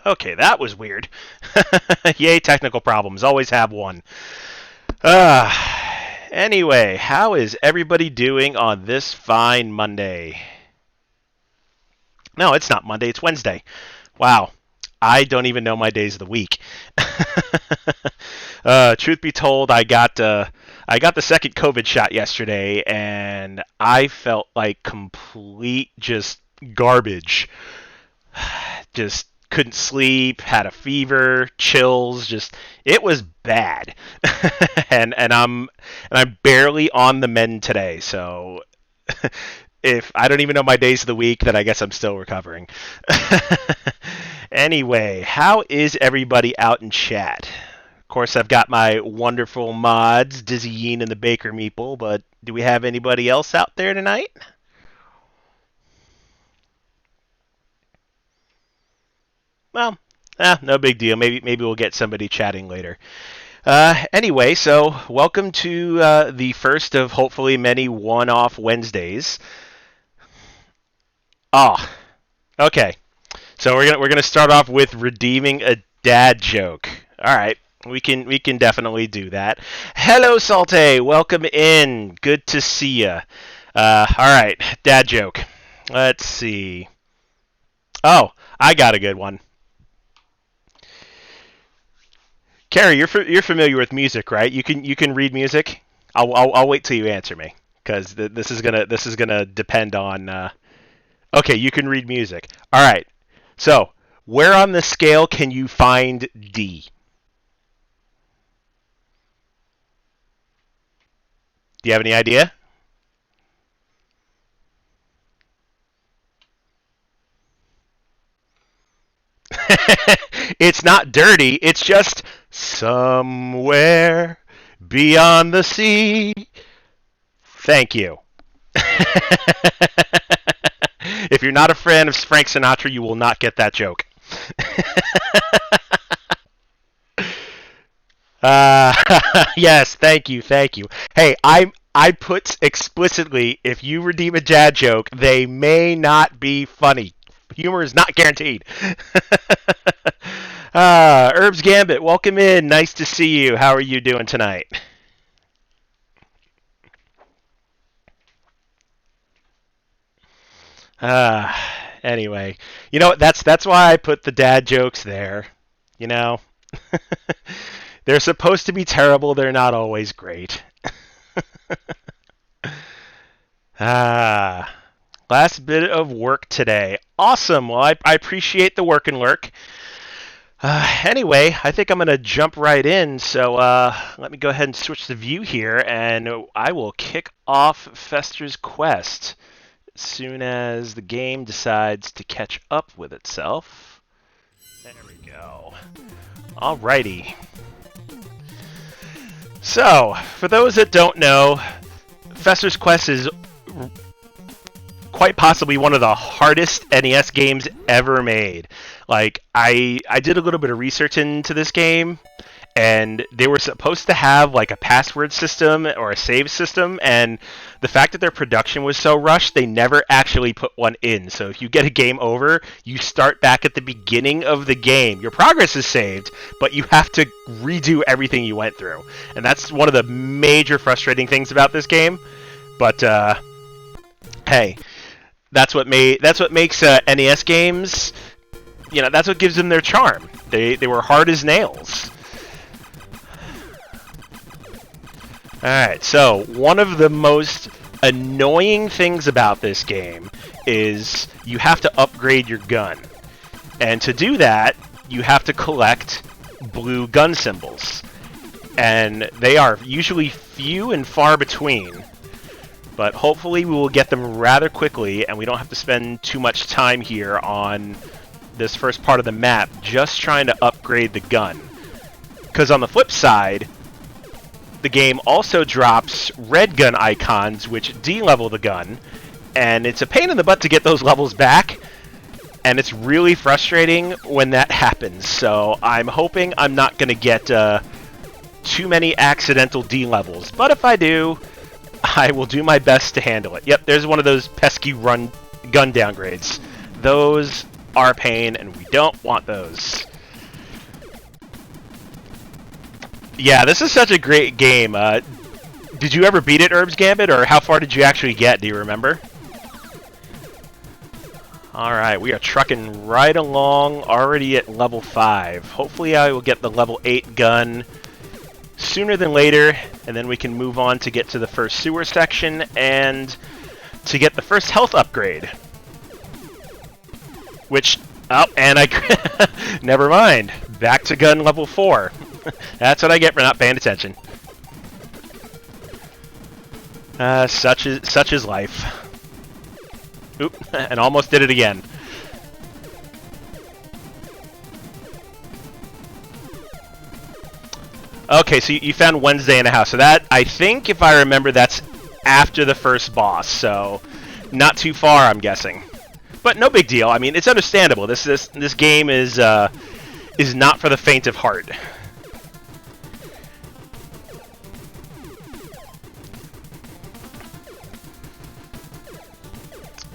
Okay, that was weird. Yay, technical problems. Always have one. Anyway, how is everybody doing on this fine Monday? No, it's not Monday, it's Wednesday. Wow. I don't even know my days of the week. Truth be told, I got the second COVID shot yesterday, and I felt like complete just garbage. Just couldn't sleep, had a fever, chills, just it was bad. and I'm barely on the mend today, so if I don't even know my days of the week, then I guess I'm still recovering. Anyway, how is everybody out in chat? Of course, I've got my wonderful mods, Dizzy Yeen and the Baker Meeple, but do we have anybody else out there tonight? Well, no big deal. Maybe we'll get somebody chatting later. Anyway, so welcome to the first of hopefully many one-off Wednesdays. Oh, okay. So we're gonna start off with redeeming a dad joke. All right, we can definitely do that. Hello, Salte. Welcome in. Good to see you. All right, dad joke. Let's see. Oh, I got a good one. Carrie, you're familiar with music, right? You can read music. I'll wait till you answer me because this is gonna depend on. Okay, you can read music. All right. So where on the scale can you find D? Do you have any idea? It's not dirty. It's just somewhere beyond the sea. Thank you. If you're not a fan of Frank Sinatra, you will not get that joke. uh, yes, thank you. Hey, I put explicitly, if you redeem a dad joke, they may not be funny. Humor is not guaranteed. Herbs Gambit, welcome in. Nice to see you. How are you doing tonight? Uh, anyway, you know what? That's why I put the dad jokes there. You know, they're supposed to be terrible. They're not always great. Ah, last bit of work today. Awesome. Well, I appreciate the work and lurk. Anyway, I think I'm going to jump right in. So let me go ahead and switch the view here, and I will kick off Fester's Quest as soon as the game decides to catch up with itself. There we go. Alrighty. So, for those that don't know, Fester's Quest is quite possibly one of the hardest NES games ever made. Like, I did a little bit of research into this game, and they were supposed to have like a password system or a save system, and the fact that their production was so rushed, they never actually put one in. So if you get a game over, you start back at the beginning of the game. Your progress is saved, but you have to redo everything you went through. And that's one of the major frustrating things about this game. But hey, that's what makes NES games, that's what gives them their charm. They were hard as nails. Alright, so one of the most annoying things about this game is you have to upgrade your gun. And to do that, you have to collect blue gun symbols. And they are usually few and far between. But hopefully we will get them rather quickly, and we don't have to spend too much time here on this first part of the map just trying to upgrade the gun. Because on the flip side, the game also drops red gun icons, which de-level the gun, and it's a pain in the butt to get those levels back, and it's really frustrating when that happens. So I'm hoping I'm not going to get too many accidental de-levels, but if I do, I will do my best to handle it. Yep, there's one of those pesky gun downgrades. Those our pain, and we don't want those. Yeah, this is such a great game. Did you ever beat it, Herb's Gambit, or how far did you actually get? Do you remember? Alright, we are trucking right along, already at level 5. Hopefully I will get the level 8 gun sooner than later, and then we can move on to get to the first sewer section and to get the first health upgrade. Which, oh, and I, never mind, back to gun level 4. That's what I get for not paying attention. Such is life. Oop, and almost did it again. Okay, so you found Wednesday in a house. So that, I think, if I remember, that's after the first boss. So, not too far, I'm guessing. But no big deal. I mean, it's understandable. This game is not for the faint of heart.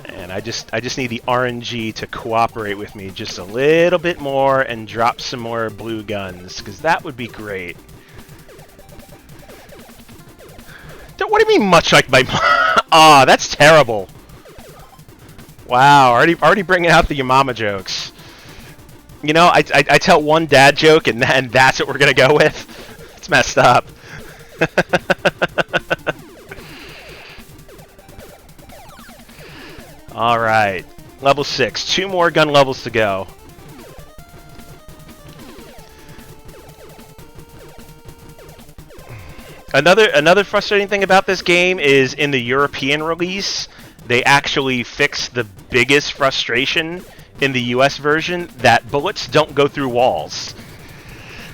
And I just need the RNG to cooperate with me just a little bit more and drop some more blue guns, because that would be great. What do you mean, much like my... Aw, that's terrible. Wow, already bringing out the your mama jokes. You know, I tell one dad joke, and that's what we're going to go with. It's messed up. Alright, level 6. 2 more gun levels to go. Another frustrating thing about this game is in the European release, they actually fixed the biggest frustration in the US version, that bullets don't go through walls.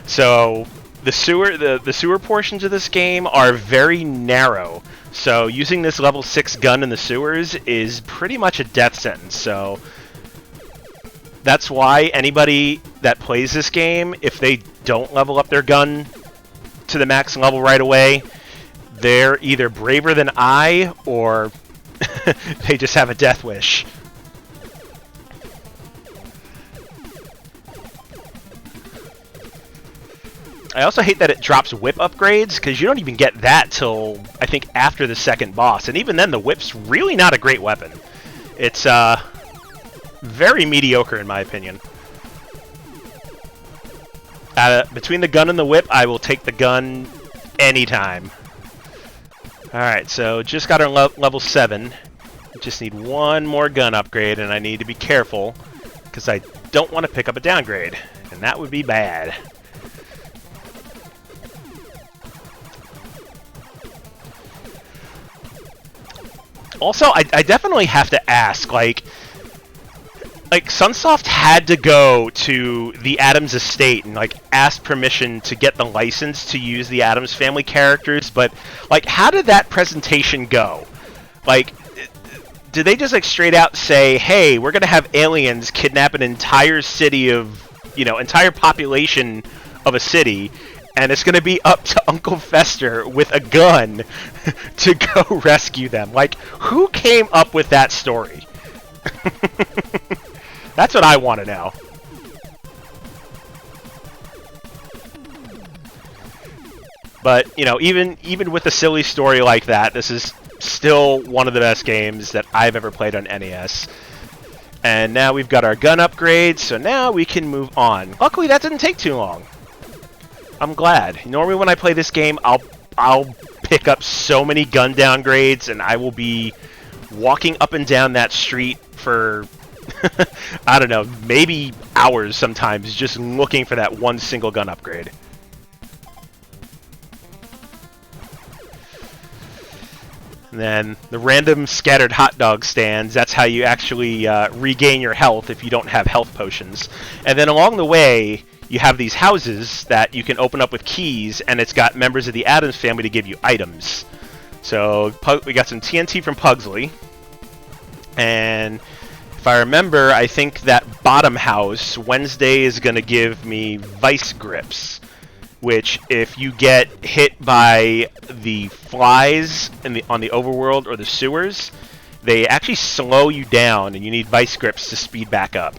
So the sewer portions of this game are very narrow. So using this level 6 gun in the sewers is pretty much a death sentence. So that's why anybody that plays this game, if they don't level up their gun to the max level right away, they're either braver than I, or they just have a death wish. I also hate that it drops whip upgrades, because you don't even get that till, I think, after the second boss. And even then, the whip's really not a great weapon. It's very mediocre, in my opinion. Between the gun and the whip, I will take the gun anytime. Alright, so just got our level 7. Just need one more gun upgrade, and I need to be careful, because I don't want to pick up a downgrade, and that would be bad. Also, I definitely have to ask, like Sunsoft had to go to the Addams estate and ask permission to get the license to use the Addams Family characters, but how did that presentation go? Did they just straight out say, hey, we're gonna have aliens kidnap an entire city of, entire population of a city, and it's gonna be up to Uncle Fester with a gun to go rescue them? Who came up with that story? That's what I want to know. But, even with a silly story like that, this is still one of the best games that I've ever played on NES. And now we've got our gun upgrade, so now we can move on. Luckily, that didn't take too long. I'm glad. Normally when I play this game, I'll pick up so many gun downgrades, and I will be walking up and down that street for... I don't know, maybe hours sometimes, just looking for that one single gun upgrade. And then the random scattered hot dog stands, that's how you actually regain your health if you don't have health potions. And then along the way, you have these houses that you can open up with keys, and it's got members of the Addams Family to give you items. So we got some TNT from Pugsley, and... if I remember, I think that bottom house, Wednesday is going to give me vice grips, which if you get hit by the flies on the overworld or the sewers, they actually slow you down, and you need vice grips to speed back up.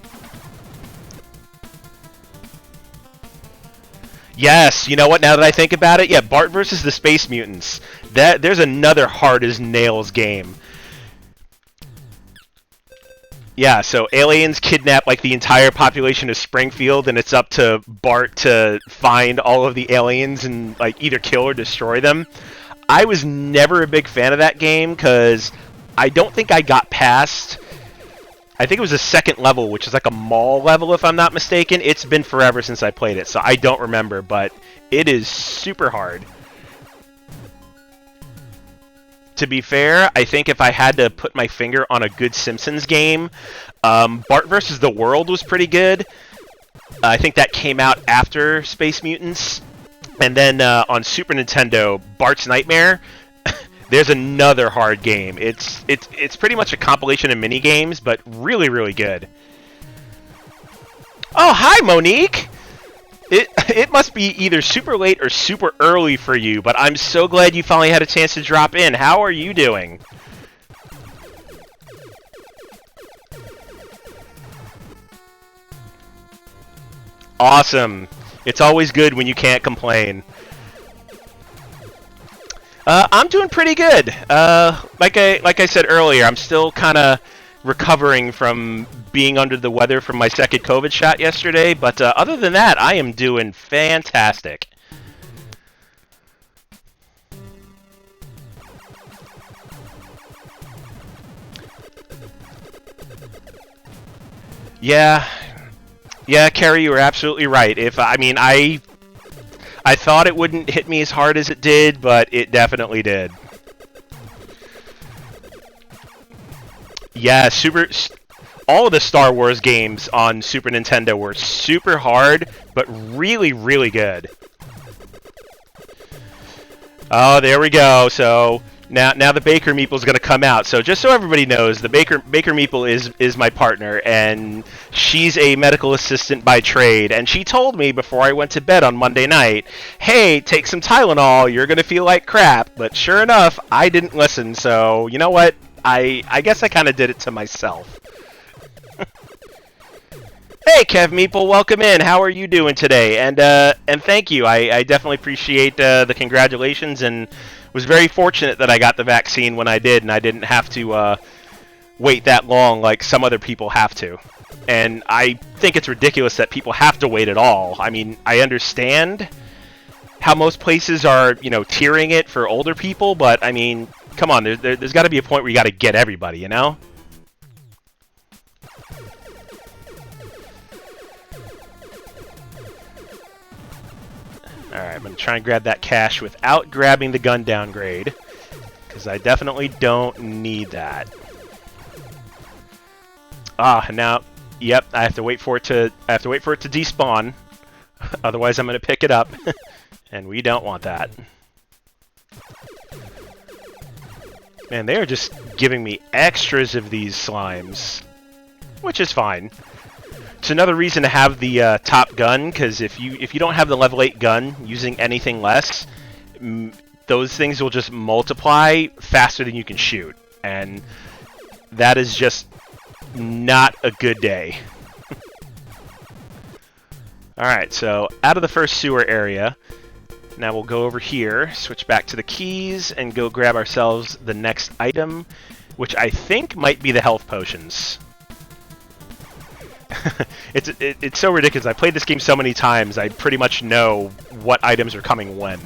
Yes, you know what? Now that I think about it, yeah, Bart versus the Space Mutants. There's another hard as nails game. Yeah, so aliens kidnap like the entire population of Springfield, and it's up to Bart to find all of the aliens and like either kill or destroy them. I was never a big fan of that game because I don't think I got past. I think it was the second level, which is like a mall level, if I'm not mistaken. It's been forever since I played it, so I don't remember, but it is super hard. To be fair, I think if I had to put my finger on a good Simpsons game, Bart vs. the World was pretty good. I think that came out after Space Mutants. And then on Super Nintendo, Bart's Nightmare, there's another hard game. It's pretty much a compilation of mini games, but really, really good. Oh, hi, Monique! It must be either super late or super early for you, but I'm so glad you finally had a chance to drop in. How are you doing? Awesome. It's always good when you can't complain. I'm doing pretty good. Like I said earlier, I'm still kind of recovering from being under the weather from my second COVID shot yesterday, but other than that, I am doing fantastic. Yeah, Carrie, you were absolutely right. I thought it wouldn't hit me as hard as it did, but it definitely did. Yeah, all of the Star Wars games on Super Nintendo were super hard, but really, really good. Oh, there we go. So now the Baker Meeple is going to come out. So just so everybody knows, the Baker Meeple is my partner, and she's a medical assistant by trade. And she told me before I went to bed on Monday night, "Hey, take some Tylenol. You're going to feel like crap." But sure enough, I didn't listen. So you know what? I guess I kind of did it to myself. Hey, Kev Meeple, welcome in. How are you doing today? And thank you. I definitely appreciate the congratulations, and was very fortunate that I got the vaccine when I did, and I didn't have to wait that long like some other people have to. And I think it's ridiculous that people have to wait at all. I mean, I understand how most places are, tiering it for older people, but I mean, come on, there's got to be a point where you got to get everybody, you know? Alright, I'm going to try and grab that cash without grabbing the gun downgrade, because I definitely don't need that. Now, yep, I have to wait for it to despawn. Otherwise, I'm going to pick it up, and we don't want that. Man, they are just giving me extras of these slimes, which is fine. It's another reason to have the top gun, because if you don't have the level 8 gun using anything less, those things will just multiply faster than you can shoot, and that is just not a good day. Alright, so out of the first sewer area, now we'll go over here, switch back to the keys, and go grab ourselves the next item, which I think might be the health potions. It's so ridiculous. I played this game so many times, I pretty much know what items are coming when.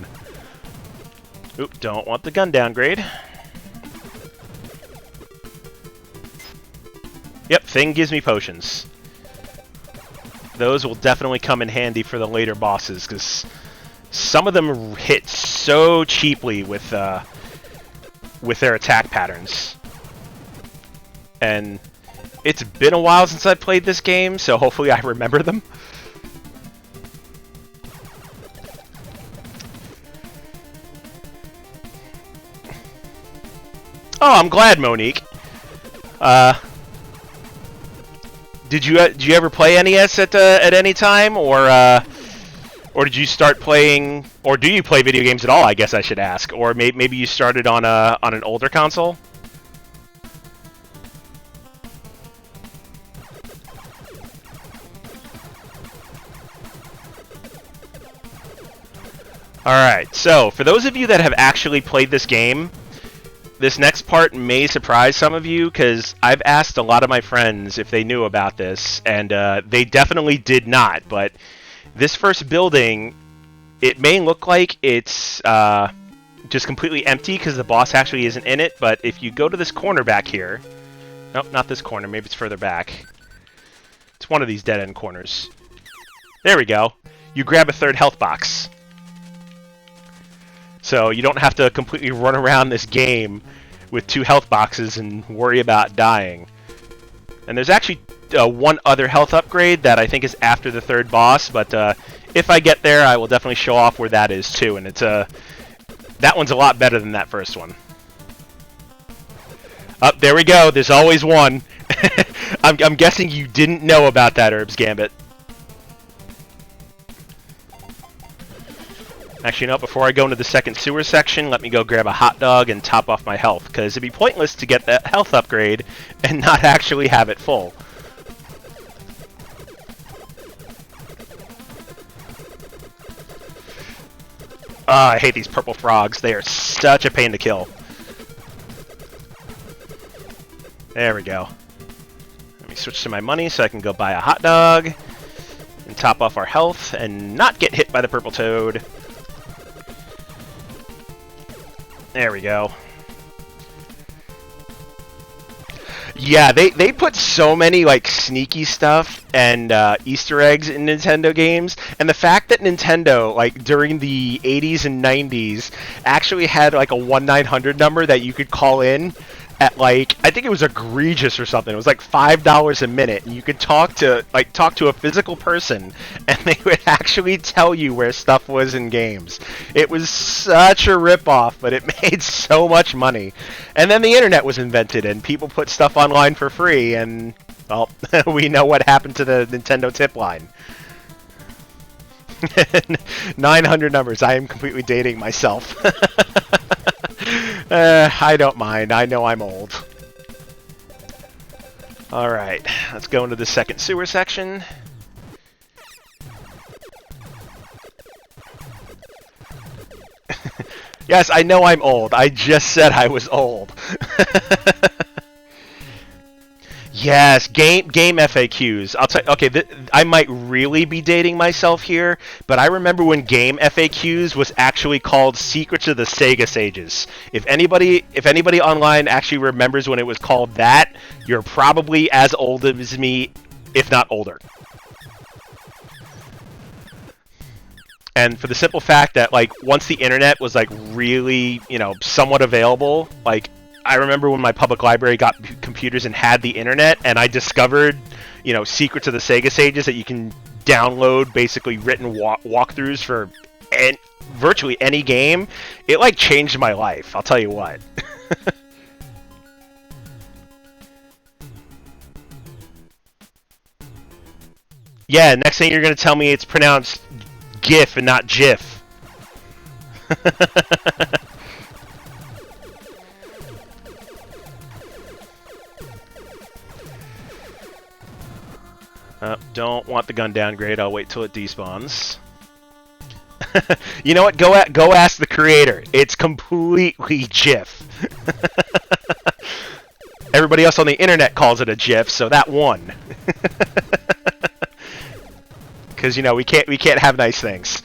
Oop, don't want the gun downgrade. Yep, thing gives me potions. Those will definitely come in handy for the later bosses, because some of them hit so cheaply with their attack patterns. And it's been a while since I played this game, so hopefully I remember them. Oh, I'm glad, Monique. Did you ever play NES at any time, or did you start playing, or do you play video games at all? I guess I should ask, or maybe you started on an older console. Alright, so for those of you that have actually played this game, this next part may surprise some of you, because I've asked a lot of my friends if they knew about this, and they definitely did not. But this first building, it may look like it's just completely empty because the boss actually isn't in it, but if you go to this corner back here... Nope, not this corner, maybe it's further back. It's one of these dead-end corners. There we go. You grab a third health box. So you don't have to completely run around this game with 2 health boxes and worry about dying. And there's actually one other health upgrade that I think is after the third boss, but if I get there, I will definitely show off where that is too. And it's that one's a lot better than that first one. Up there we go. There's always one. I'm guessing you didn't know about that, Herbs Gambit. Actually, no, before I go into the second sewer section, let me go grab a hot dog and top off my health, because it'd be pointless to get that health upgrade and not actually have it full. I hate these purple frogs. They are such a pain to kill. There we go. Let me switch to my money so I can go buy a hot dog and top off our health and not get hit by the purple toad. There we go. Yeah, they put so many like sneaky stuff and Easter eggs in Nintendo games, and the fact that Nintendo, like during the 80s and 90s, actually had like a 1-900 number that you could call in at, like, I think it was egregious or something. It was like $5 a minute, and you could talk to a physical person, and they would actually tell you where stuff was in games. It was such a ripoff, but it made so much money. And then the internet was invented, and people put stuff online for free, and, well, we know what happened to the Nintendo tip line. 900 numbers. I am completely dating myself. I don't mind. I know I'm old. Alright, let's go into the second sewer section. Yes, I know I'm old. I just said I was old. Yes, game FAQs. I'll tell you, okay, I might really be dating myself here, but I remember when game FAQs was actually called Secrets of the Sega Sages. If anybody online actually remembers when it was called that, you're probably as old as me, if not older. And for the simple fact that, like, once the internet was, like, really, you know, somewhat available, like, I remember when my public library got computers and had the internet, and I discovered, you know, Secrets of the Sega Sages that you can download basically written walkthroughs for virtually any game. It, like, changed my life, I'll tell you what. Yeah, next thing you're going to tell me it's pronounced GIF and not GIF. Don't want the gun downgrade. I'll wait till it despawns. You know what? Go ask the creator. It's completely GIF. Everybody else on the internet calls it a GIF, so that won. Because, you know, we can't have nice things.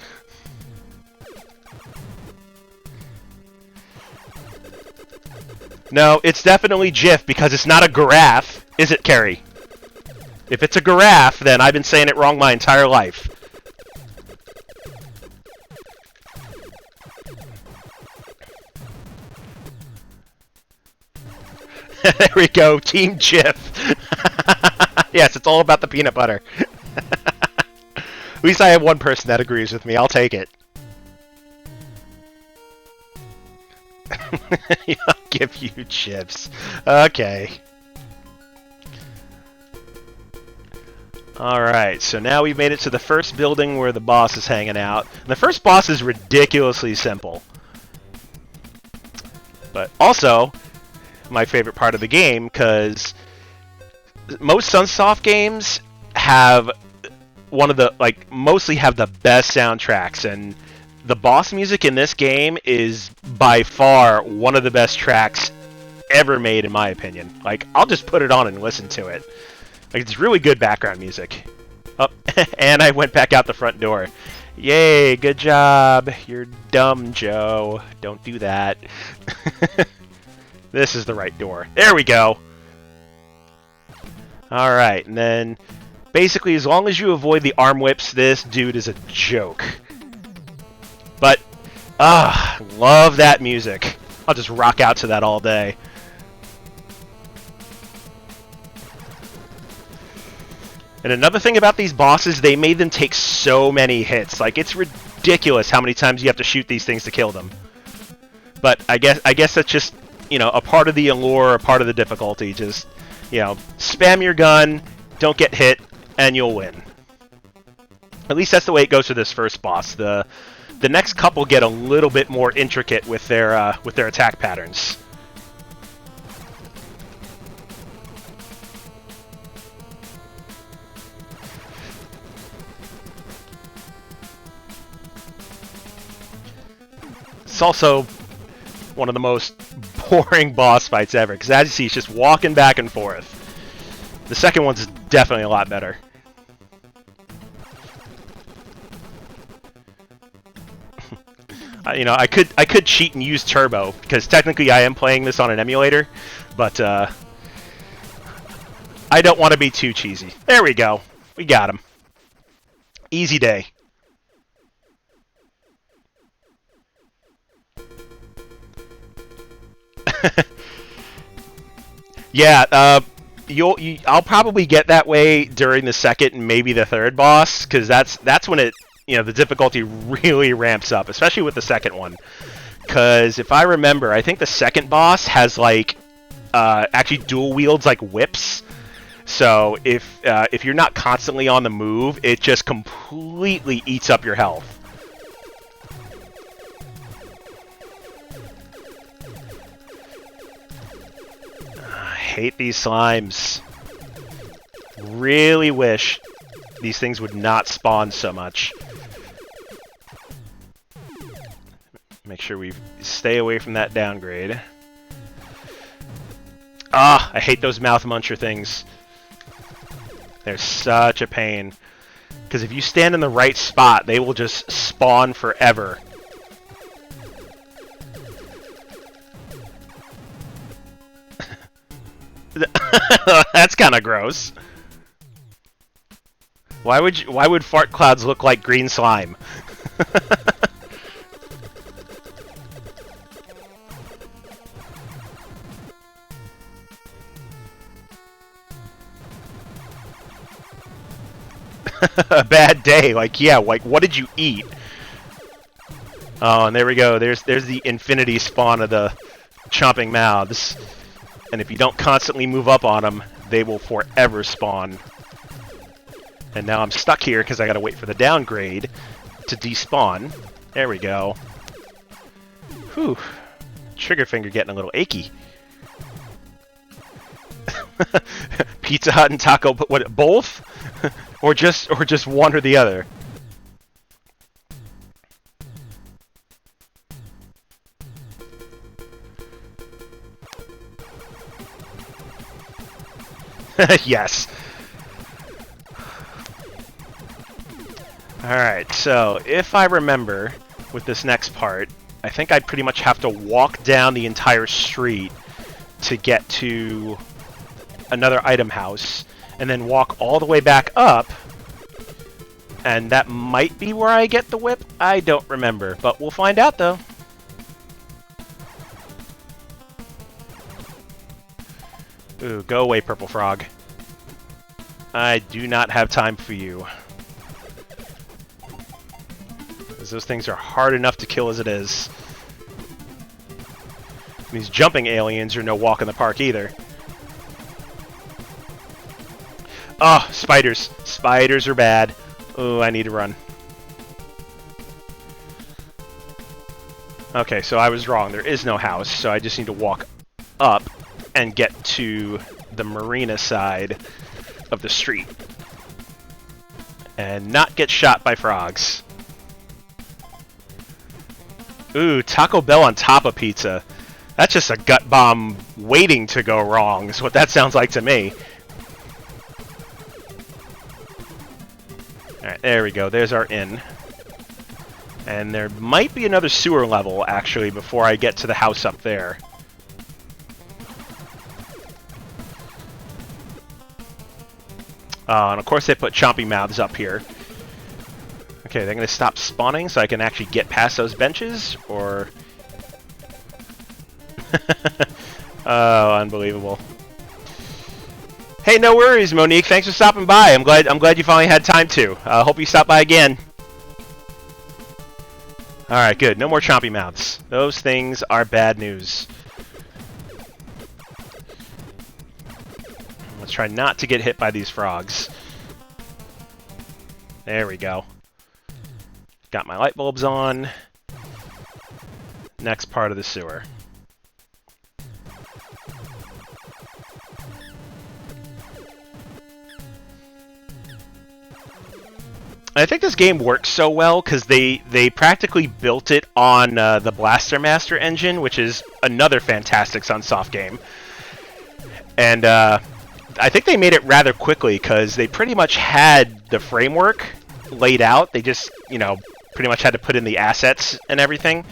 No, it's definitely GIF because it's not a giraffe, is it, Carrie? If it's a giraffe, then I've been saying it wrong my entire life. There we go, Team GIF. Yes, it's all about the peanut butter. At least I have one person that agrees with me. I'll take it. I'll give you chips. Okay. Alright, so now we've made it to the first building where the boss is hanging out. And the first boss is ridiculously simple. But also, my favorite part of the game, because most Sunsoft games have one of the, like, mostly have the best soundtracks, and The boss music in this game is by far one of the best tracks ever made, in my opinion. Like, I'll just put it on and listen to it. Like, it's really good background music. Oh, and I went back out the front door. Yay, good job. You're dumb, Joe. Don't do that. This is the right door. There we go. Alright, and then basically as long as you avoid the arm whips, this dude is a joke. But, love that music. I'll just rock out to that all day. And another thing about these bosses, they made them take so many hits. Like, it's ridiculous how many times you have to shoot these things to kill them. But I guess that's just, you know, a part of the allure, a part of the difficulty. Just, you know, spam your gun, don't get hit, and you'll win. At least that's the way it goes for this first boss. The next couple get a little bit more intricate with their attack patterns. It's also one of the most boring boss fights ever, because as you see, it's just walking back and forth. The second one's definitely a lot better. You know, I could cheat and use turbo, because technically I am playing this on an emulator, but I don't want to be too cheesy. There we go. We got him. Easy day. Yeah, I'll probably get that way during the second and maybe the third boss, because that's when it, you know, the difficulty really ramps up, especially with the second one. Because if I remember, I think the second boss has like actually dual wields like whips. So if you're not constantly on the move, it just completely eats up your health. I hate these slimes. Really wish these things would not spawn so much. Make sure we stay away from that downgrade. Ah, I hate those mouth muncher things. They're such a pain. Because if you stand in the right spot, they will just spawn forever. That's kind of gross. Why would fart clouds look like green slime? A bad day. Like, yeah, like what did you eat? Oh, and there we go. There's the infinity spawn of the chomping mouths. And if you don't constantly move up on them, they will forever spawn. And now I'm stuck here because I gotta wait for the downgrade to despawn. There we go. Whew. Trigger finger getting a little achy. Pizza Hut and Taco, but what? Both? or just one or the other? Yes. Alright, so if I remember with this next part, I think I pretty much have to walk down the entire street to get to another item house, and then walk all the way back up, and that might be where I get the whip. I don't remember, but we'll find out though. Ooh, go away, Purple Frog. I do not have time for you. Because those things are hard enough to kill as it is. These jumping aliens are no walk in the park either. Oh, spiders. Spiders are bad. Oh, I need to run. Okay, so I was wrong. There is no house, so I just need to walk up and get to the marina side of the street. And not get shot by frogs. Ooh, Taco Bell on top of pizza. That's just a gut bomb waiting to go wrong, is what that sounds like to me. Alright, there we go. There's our inn. And there might be another sewer level, actually, before I get to the house up there. And of course they put chompy mouths up here. Okay, they're going to stop spawning so I can actually get past those benches, or... Oh, unbelievable. Hey, no worries, Monique. Thanks for stopping by. I'm glad you finally had time to. Hope you stop by again. Alright, good. No more chompy mouths. Those things are bad news. Let's try not to get hit by these frogs. There we go. Got my light bulbs on. Next part of the sewer. I think this game works so well because they practically built it on the Blaster Master engine, which is another fantastic Sunsoft game. And I think they made it rather quickly because they pretty much had the framework laid out. They just, pretty much had to put in the assets and everything.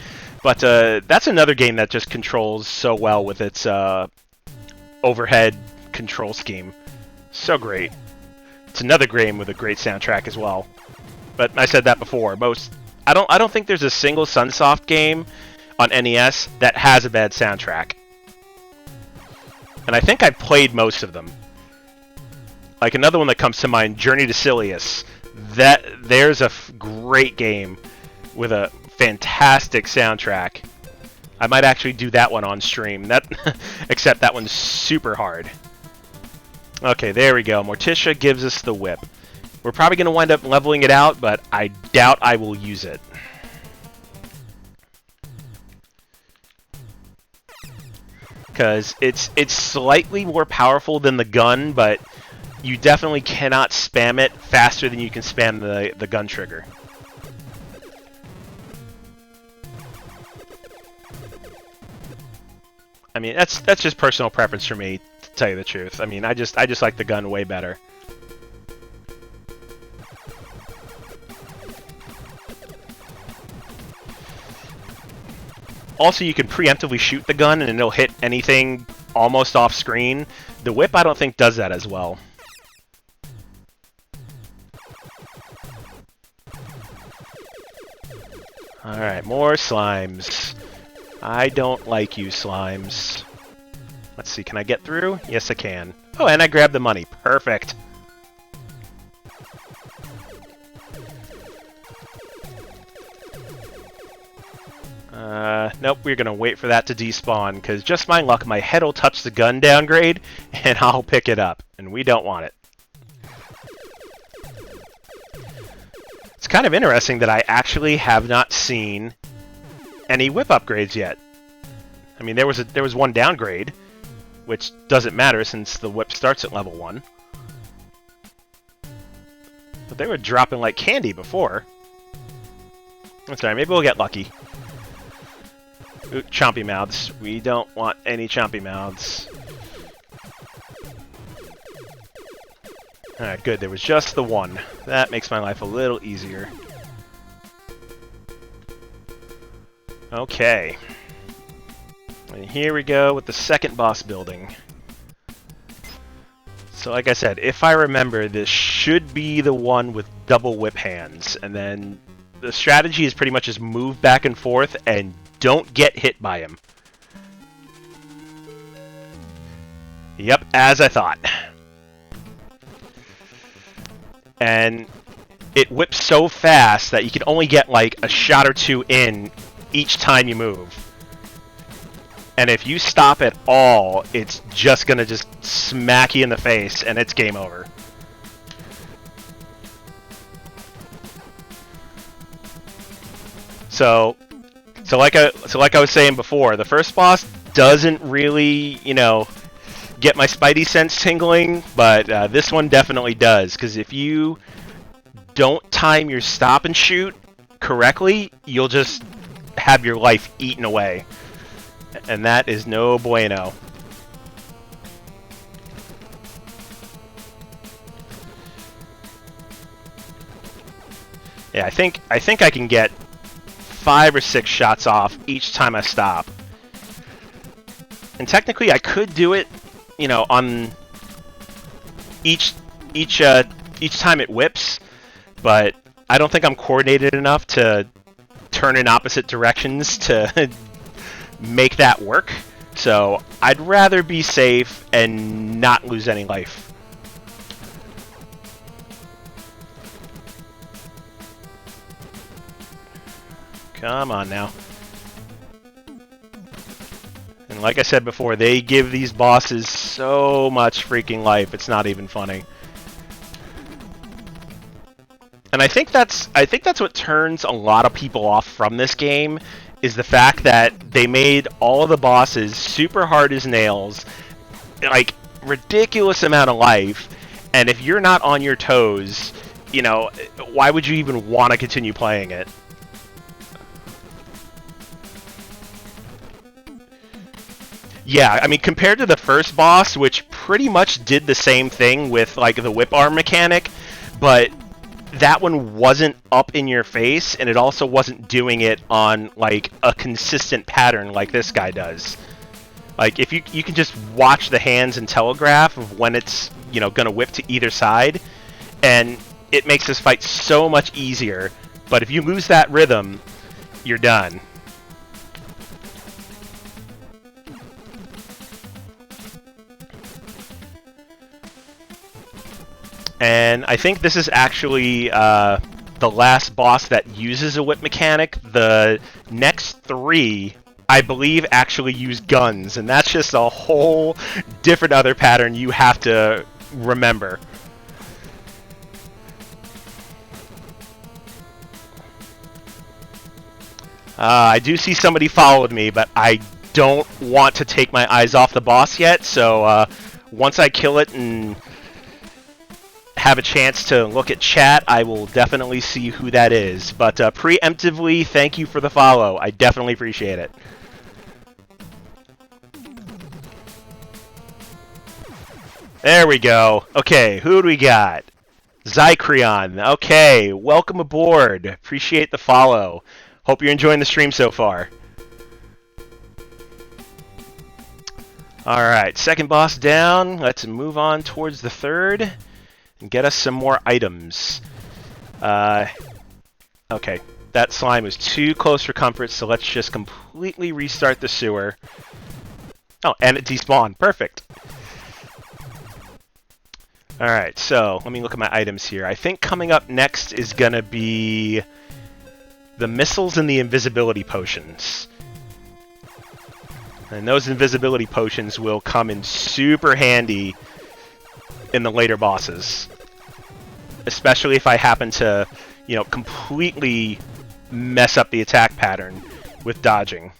But that's another game that just controls so well with its overhead control scheme. So great. It's another game with a great soundtrack as well. But I said that before. I don't think there's a single Sunsoft game on NES that has a bad soundtrack. And I think I played most of them. Like another one that comes to mind, Journey to Silius. There's a great game with a fantastic soundtrack. I might actually do that one on stream. Except that one's super hard. Okay, there we go. Morticia gives us the whip. We're probably going to wind up leveling it out, but I doubt I will use it. Because it's slightly more powerful than the gun, but you definitely cannot spam it faster than you can spam the gun trigger. I mean, that's just personal preference for me, to tell you the truth. I mean, I just like the gun way better. Also, you can preemptively shoot the gun and it'll hit anything almost off screen. The whip, I don't think, does that as well. Alright, more slimes. I don't like you, slimes. Let's see, can I get through? Yes, I can. Oh, and I grabbed the money. Perfect. Nope, we're gonna wait for that to despawn, because just my luck, my head will touch the gun downgrade, and I'll pick it up, and we don't want it. It's kind of interesting that I actually have not seen any whip upgrades yet. I mean, there was one downgrade, which doesn't matter since the whip starts at level 1. But they were dropping like candy before. That's alright, maybe we'll get lucky. Ooh, chompy mouths. We don't want any chompy mouths. Alright, good. There was just the one. That makes my life a little easier. Okay. And here we go with the second boss building. So like I said, if I remember, this should be the one with double whip hands. And then the strategy is pretty much just move back and forth and don't get hit by him. Yep, as I thought. And it whips so fast that you can only get like a shot or two in each time you move. And if you stop at all, it's just gonna just smack you in the face and it's game over. So like I was saying before, the first boss doesn't really, get my spidey sense tingling, but this one definitely does, because if you don't time your stop and shoot correctly, you'll just have your life eaten away. And that is no bueno. Yeah, I think I can get 5 or 6 shots off each time I stop. And technically I could do it, you know, on each time it whips, but I don't think I'm coordinated enough to turn in opposite directions to make that work. So I'd rather be safe and not lose any life. Come on now. And like I said before, they give these bosses so much freaking life, it's not even funny. And I think that's what turns a lot of people off from this game, is the fact that they made all of the bosses super hard as nails, like ridiculous amount of life, and if you're not on your toes, you know, why would you even want to continue playing it? Yeah, I mean, compared to the first boss, which pretty much did the same thing with, like, the whip arm mechanic, but that one wasn't up in your face, and it also wasn't doing it on, like, a consistent pattern like this guy does. Like, if you can just watch the hands and telegraph of when it's, you know, gonna whip to either side, and it makes this fight so much easier, but if you lose that rhythm, you're done. And I think this is actually the last boss that uses a whip mechanic. The next 3, I believe, actually use guns, and that's just a whole different other pattern you have to remember. I do see somebody followed me, but I don't want to take my eyes off the boss yet, so once I kill it and have a chance to look at chat, I will definitely see who that is. But preemptively, thank you for the follow. I definitely appreciate it. There we go. Okay, who do we got? Zycreon. Okay, welcome aboard. Appreciate the follow. Hope you're enjoying the stream so far. Alright, second boss down. Let's move on towards the third and get us some more items. Okay, that slime was too close for comfort, so let's just completely restart the sewer. Oh, and it despawned. Perfect. Alright, so let me look at my items here. I think coming up next is going to be the missiles and the invisibility potions. And those invisibility potions will come in super handy in the later bosses. Especially if I happen to, you know, completely mess up the attack pattern with dodging.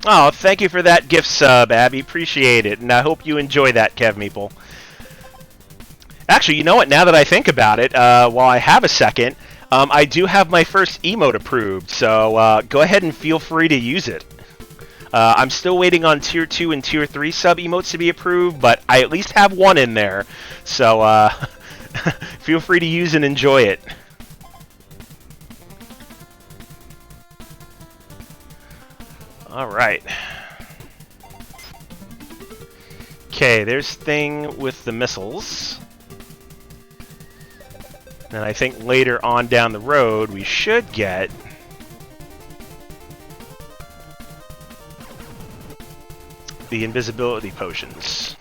Oh, thank you for that gift sub, Abby. Appreciate it. And I hope you enjoy that, Kev Meeple. Actually, you know what? Now that I think about it, while I have a second, I do have my first emote approved, so go ahead and feel free to use it. I'm still waiting on Tier 2 and Tier 3 sub emotes to be approved, but I at least have one in there, so feel free to use and enjoy it. Alright. Okay, there's thing with the missiles. And I think later on down the road, we should get the invisibility potions.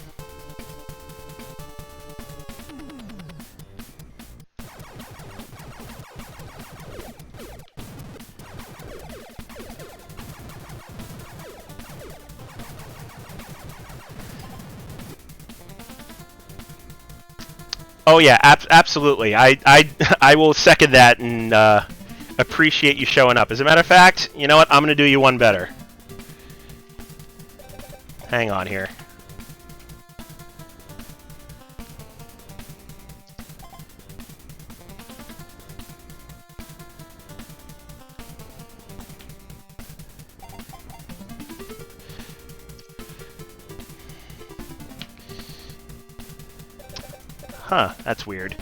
Oh yeah, absolutely. I will second that and appreciate you showing up. As a matter of fact, you know what? I'm going to do you one better. Hang on here. Huh, that's weird.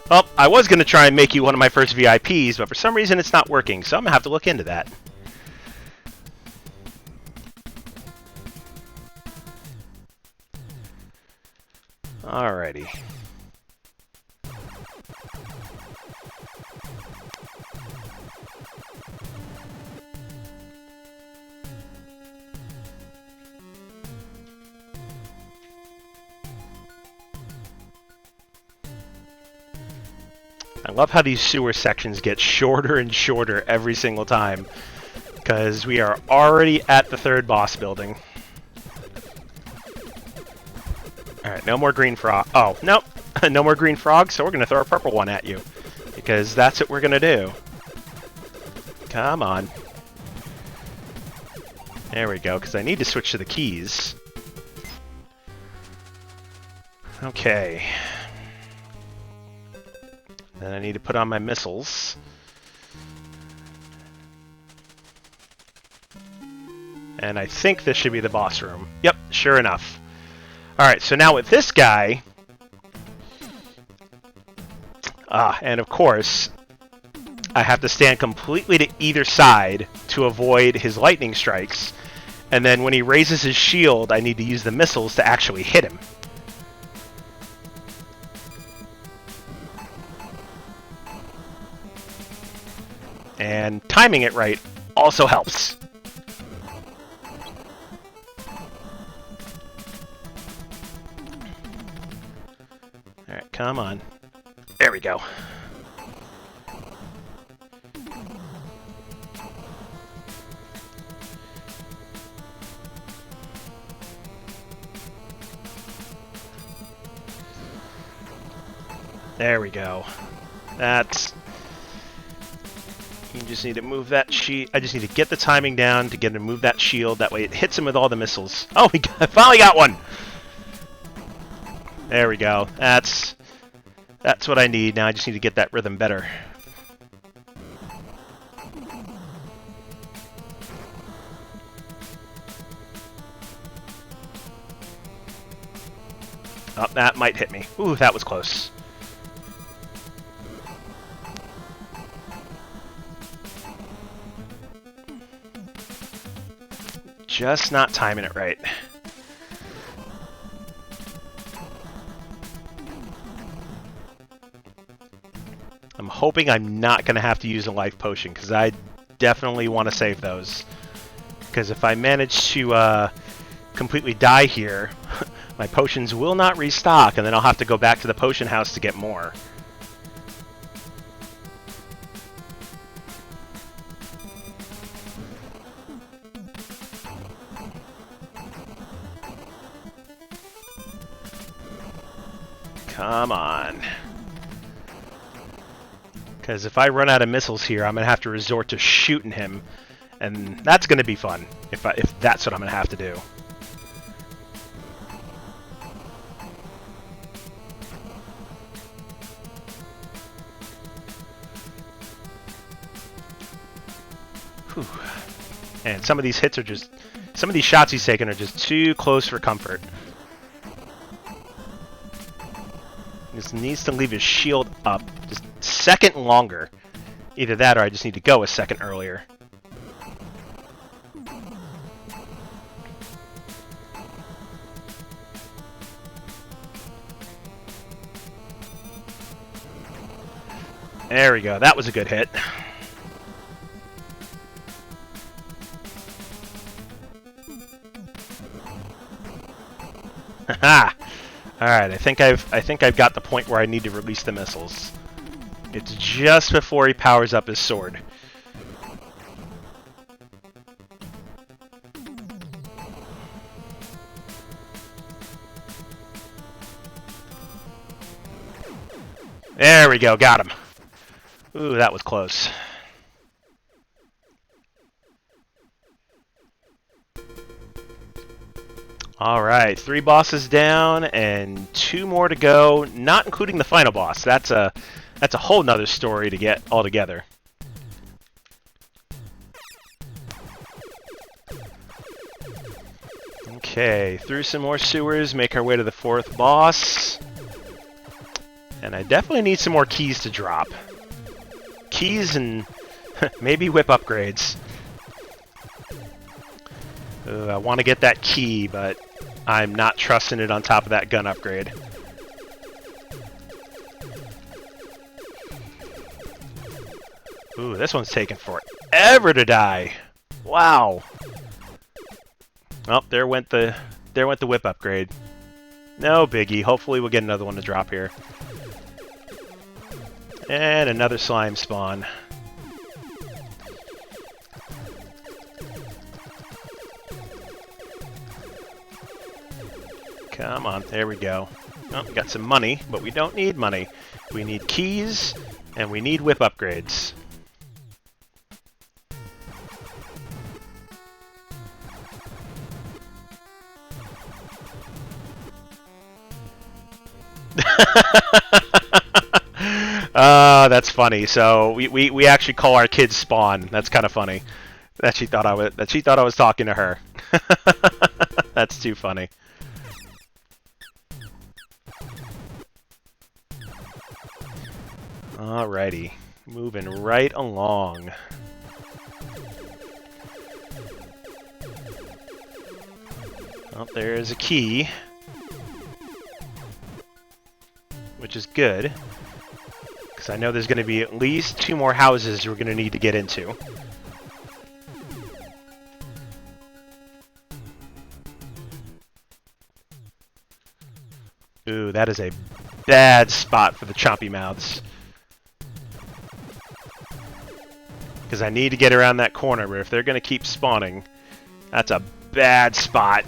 Well, I was going to try and make you one of my first VIPs, but for some reason it's not working, so I'm going to have to look into that. Alrighty. I love how these sewer sections get shorter and shorter every single time, because we are already at the third boss building. Alright, no more green frog. Oh, nope. No more green frogs, so we're going to throw a purple one at you. Because that's what we're going to do. Come on. There we go, because I need to switch to the keys. Okay. Then I need to put on my missiles. And I think this should be the boss room. Yep, sure enough. Alright, so now with this guy... and of course, I have to stand completely to either side to avoid his lightning strikes. And then when he raises his shield, I need to use the missiles to actually hit him. And timing it right also helps. Alright, come on. There we go. There we go. That's... You just need to move that sheet. I just need to get the timing down to get him to move that shield. That way it hits him with all the missiles. Oh, I finally got one! There we go. That's what I need. Now I just need to get that rhythm better. Oh, that might hit me. Ooh, that was close. Just not timing it right. I'm hoping I'm not going to have to use a life potion, because I definitely want to save those. Because if I manage to completely die here, my potions will not restock, and then I'll have to go back to the potion house to get more. Come on. Because if I run out of missiles here, I'm going to have to resort to shooting him. And that's going to be fun, if that's what I'm going to have to do. Whew. And some of these hits are just... Some of these shots he's taking are just too close for comfort. Just needs to leave his shield up just a second longer. Either that or I just need to go a second earlier. There we go. That was a good hit. Haha! Alright, I think I've got the point where I need to release the missiles. It's just before he powers up his sword. There we go, got him. Ooh, that was close. Alright, 3 bosses down and 2 more to go, not including the final boss. That's a whole nother story to get all together. Okay, through some more sewers, make our way to the 4th boss. And I definitely need some more keys to drop. Keys and maybe whip upgrades. I want to get that key, but I'm not trusting it on top of that gun upgrade. Ooh, this one's taking forever to die. Wow. Oh, there went the whip upgrade. No biggie. Hopefully we'll get another one to drop here. And another slime spawn. Come on, there we go. Oh, we got some money, but we don't need money. We need keys, and we need whip upgrades. That's funny. So we actually call our kids Spawn. That's kind of funny. That she thought I was talking to her. That's too funny. Alrighty, moving right along. Oh, there's a key, which is good, because I know there's going to be at least 2 more houses we're going to need to get into. Ooh, that is a bad spot for the chompy mouths. Because I need to get around that corner, but if they're going to keep spawning, that's a bad spot.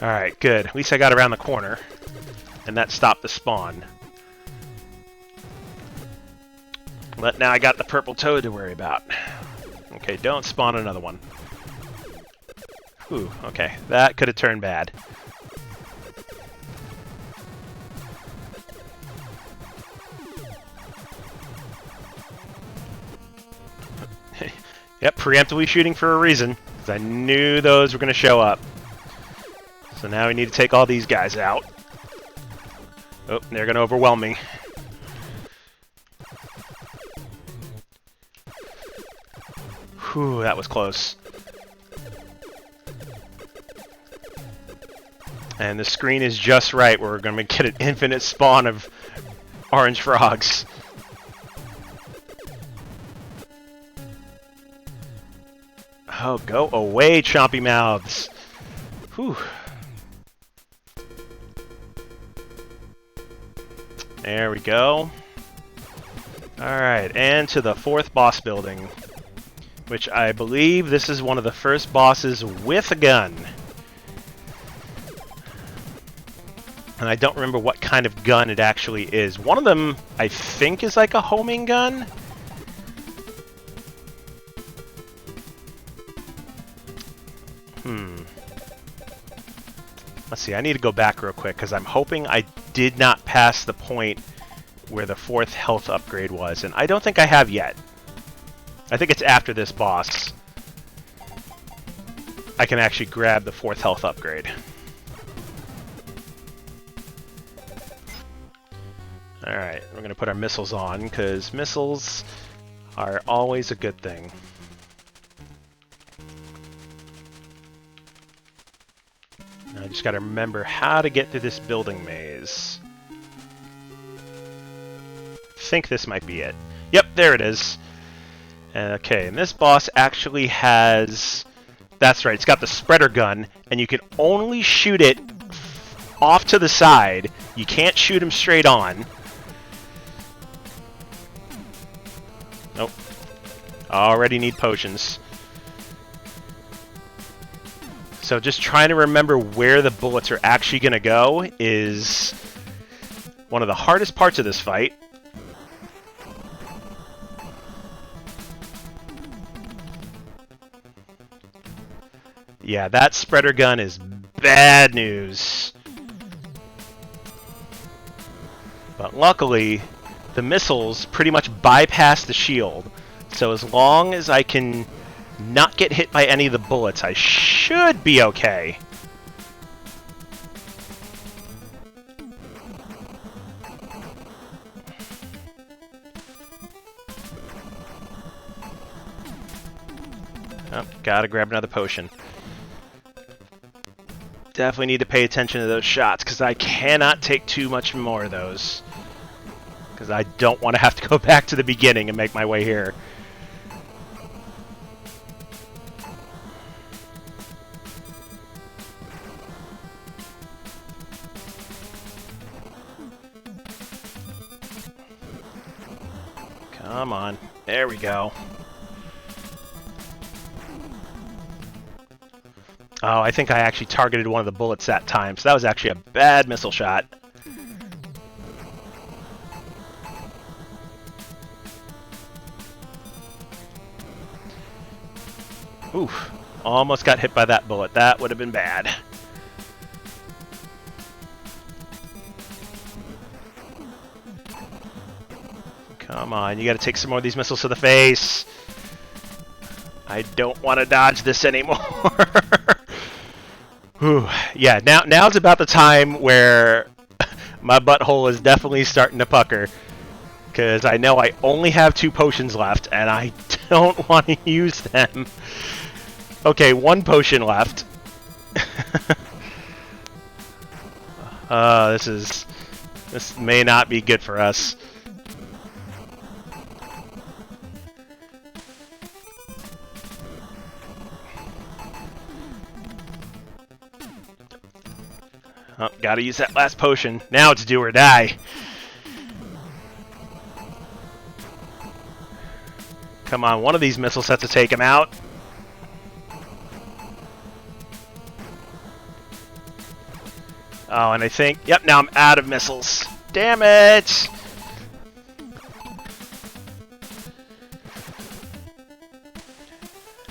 Alright, good. At least I got around the corner, and that stopped the spawn. But now I got the purple toad to worry about. Okay, don't spawn another one. Ooh, okay. That could have turned bad. Yep, preemptively shooting for a reason, because I knew those were going to show up. So now we need to take all these guys out. Oh, they're going to overwhelm me. Whew, that was close. And the screen is just right where we're going to get an infinite spawn of orange frogs. Oh, go away, chompy mouths. Whew. There we go. Alright, and to the 4th boss building, which I believe this is one of the first bosses with a gun. And I don't remember what kind of gun it actually is. One of them, I think, is like a homing gun. Let's see, I need to go back real quick, because I'm hoping I did not pass the point where the 4th health upgrade was, and I don't think I have yet. I think it's after this boss I can actually grab the 4th health upgrade. Alright, we're going to put our missiles on, because missiles are always a good thing. I just gotta remember how to get through this building maze. I think this might be it. Yep, there it is. Okay, and this boss actually has... That's right, it's got the spreader gun, and you can only shoot it off to the side. You can't shoot him straight on. Nope. Already need potions. So just trying to remember where the bullets are actually going to go is one of the hardest parts of this fight. Yeah, that spreader gun is bad news. But luckily, the missiles pretty much bypass the shield. So as long as I can not get hit by any of the bullets, I should be okay. Oh, gotta grab another potion. Definitely need to pay attention to those shots, because I cannot take too much more of those. Because I don't want to have to go back to the beginning and make my way here. Come on. There we go. Oh, I think I actually targeted one of the bullets that time, so that was actually a bad missile shot. Oof. Almost got hit by that bullet. That would have been bad. Come on, you gotta take some more of these missiles to the face. I don't want to dodge this anymore. Whew. Yeah, now's about the time where my butthole is definitely starting to pucker. Because I know I only have 2 potions left, and I don't want to use them. Okay, 1 potion left. This may not be good for us. Oh, gotta use that last potion. Now it's do or die. Come on, one of these missile sets to take him out. Oh, and I think... Yep, now I'm out of missiles. Damn it!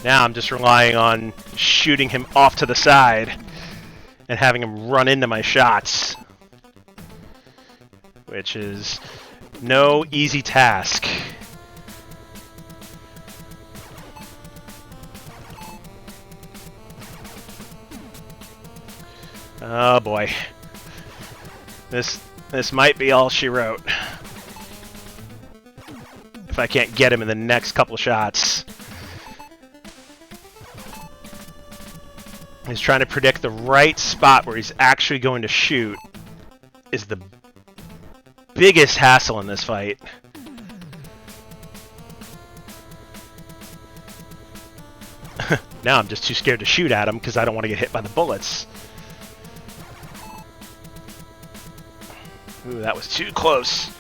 Now I'm just relying on shooting him off to the side and having him run into my shots. Which is no easy task. Oh boy. This might be all she wrote. If I can't get him in the next couple shots. He's trying to predict the right spot where he's actually going to shoot is the biggest hassle in this fight. Now I'm just too scared to shoot at him because I don't want to get hit by the bullets. Ooh, that was too close.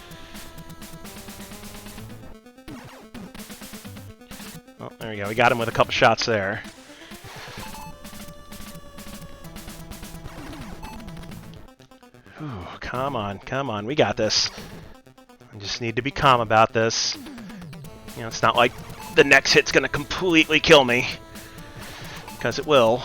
Oh, there we go. We got him with a couple shots there. Ooh, come on, come on. We got this. I just need to be calm about this. You know, it's not like the next hit's gonna completely kill me. Because it will.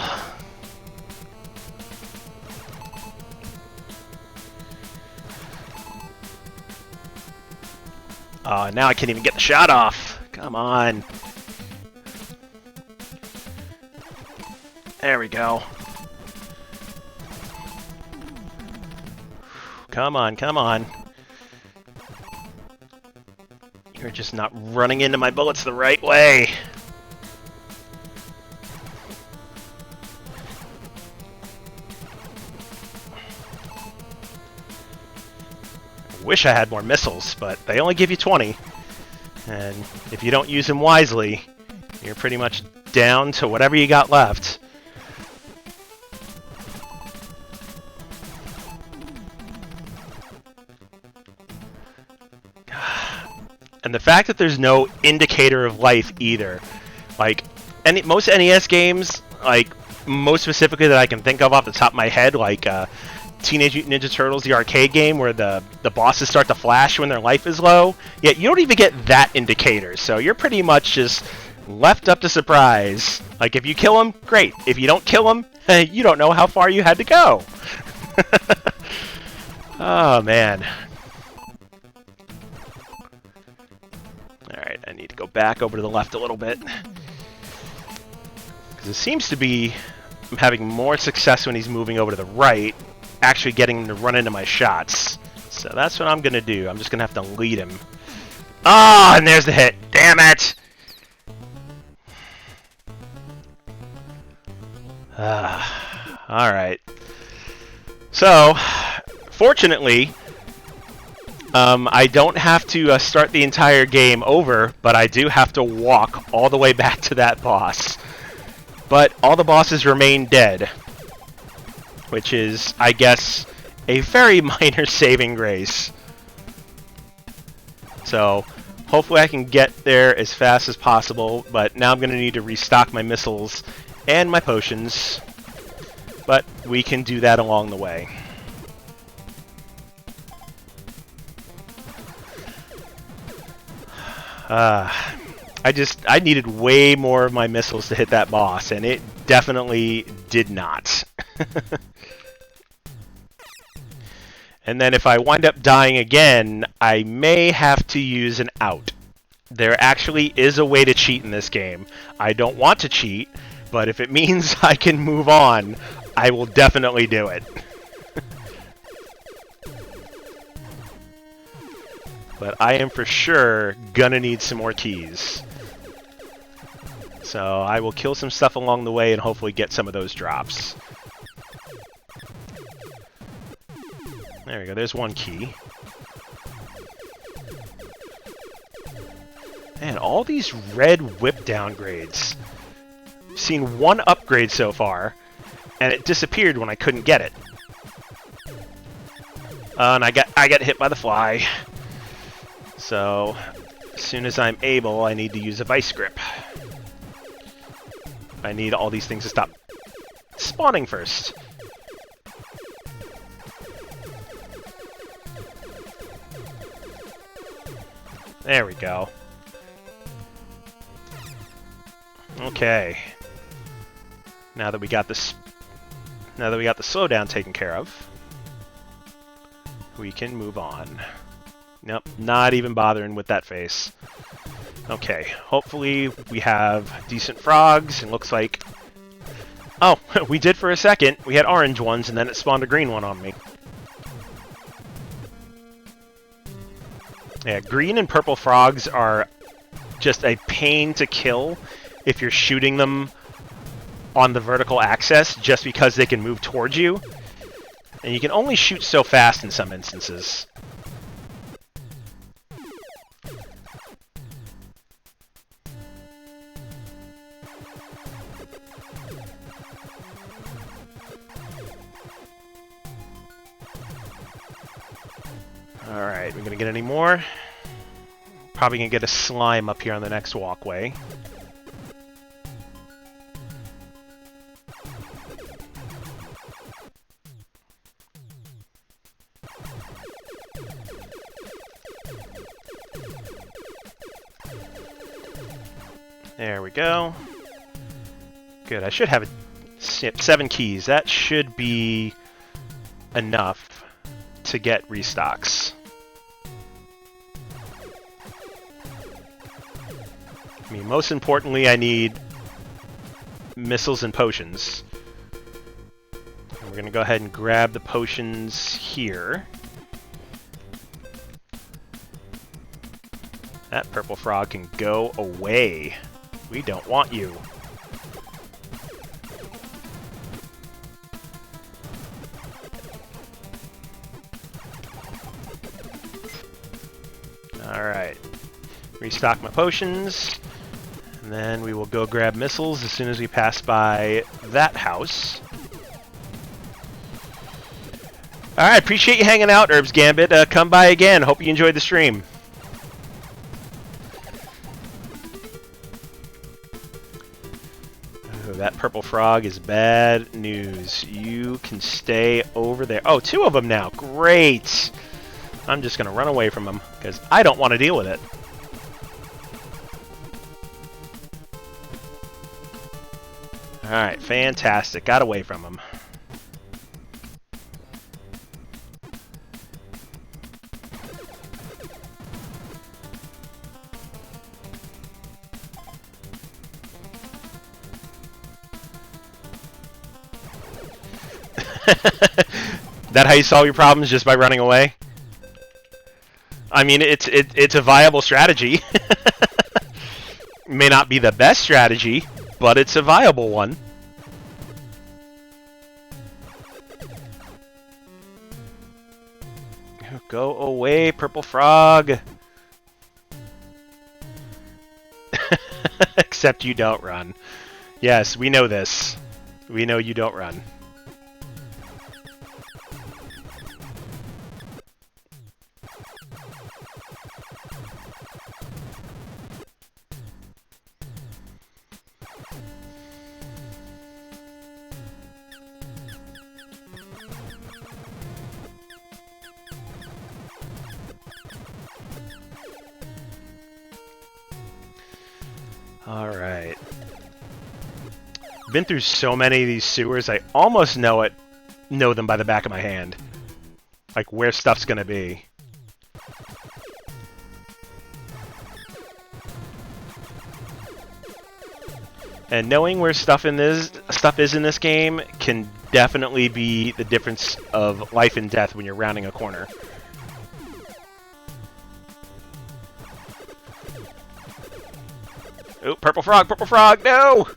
Now I can't even get the shot off. Come on. There we go. Come on, come on. You're just not running into my bullets the right way. Wish I had more missiles, but they only give you 20. And if you don't use them wisely, you're pretty much down to whatever you got left. And the fact that there's no indicator of life either. Like, most NES games, like, most specifically that I can think of off the top of my head, like, Teenage Mutant Ninja Turtles, the arcade game, where the bosses start to flash when their life is low. Yet you don't even get that indicator, so you're pretty much just left up to surprise. Like, if you kill him, great. If you don't kill him, you don't know how far you had to go. Oh, man. Alright, I need to go back over to the left a little bit. Because it seems to be I'm having more success when he's moving over to the right, actually getting him to run into my shots. So that's what I'm going to do. I'm just going to have to lead him. Ah, and there's the hit. Damn it! Alright. So, fortunately, I don't have to start the entire game over, but I do have to walk all the way back to that boss. But all the bosses remain dead, which is, I guess, a very minor saving grace. So, hopefully I can get there as fast as possible, but now I'm going to need to restock my missiles and my potions, but we can do that along the way. I needed way more of my missiles to hit that boss, and it definitely did not. And then if I wind up dying again, I may have to use an out. There actually is a way to cheat in this game. I don't want to cheat, but if it means I can move on, I will definitely do it. But I am for sure gonna need some more keys. So I will kill some stuff along the way and hopefully get some of those drops. There we go, there's one key. Man, all these red whip downgrades. I've seen one upgrade so far, and it disappeared when I couldn't get it. And I got hit by the fly. So, as soon as I'm able, I need to use a vice grip. I need all these things to stop spawning first. There we go. Okay. Now that we got the slowdown taken care of, we can move on. Nope, not even bothering with that face. Okay, hopefully we have decent frogs, and looks like... Oh, we did for a second. We had orange ones, and then it spawned a green one on me. Yeah, green and purple frogs are just a pain to kill if you're shooting them on the vertical axis, just because they can move towards you. And you can only shoot so fast in some instances. Alright, we're gonna get any more. Probably gonna get a slime up here on the next walkway. There we go. Good, I should have 7 keys. That should be enough to get restocks. I mean, most importantly, I need missiles and potions. And we're going to go ahead and grab the potions here. That purple frog can go away. We don't want you. Alright. Restock my potions. And then we will go grab missiles as soon as we pass by that house. Alright, appreciate you hanging out, Herbs Gambit. Come by again. Hope you enjoyed the stream. Oh, that purple frog is bad news. You can stay over there. Oh, 2 of them now. Great! I'm just going to run away from them, because I don't want to deal with it. Alright, fantastic. Got away from him. That how you solve your problems, just by running away? I mean, it's a viable strategy. May not be the best strategy, but it's a viable one. Go away, purple frog. Except you don't run. Yes, we know this. We know you don't run. Alright. Been through so many of these sewers, I almost know them by the back of my hand. Like where stuff's gonna be. And knowing where stuff is in this game can definitely be the difference of life and death when you're rounding a corner. Oh, purple frog, no!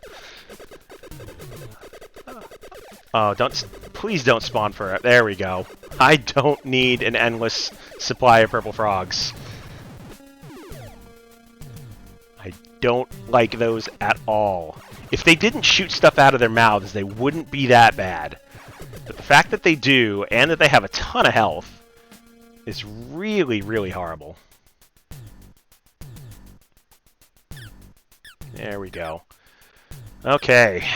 Oh, please don't spawn for it. There we go. I don't need an endless supply of purple frogs. I don't like those at all. If they didn't shoot stuff out of their mouths, they wouldn't be that bad. But the fact that they do, and that they have a ton of health, is really, really horrible. There we go. Okay.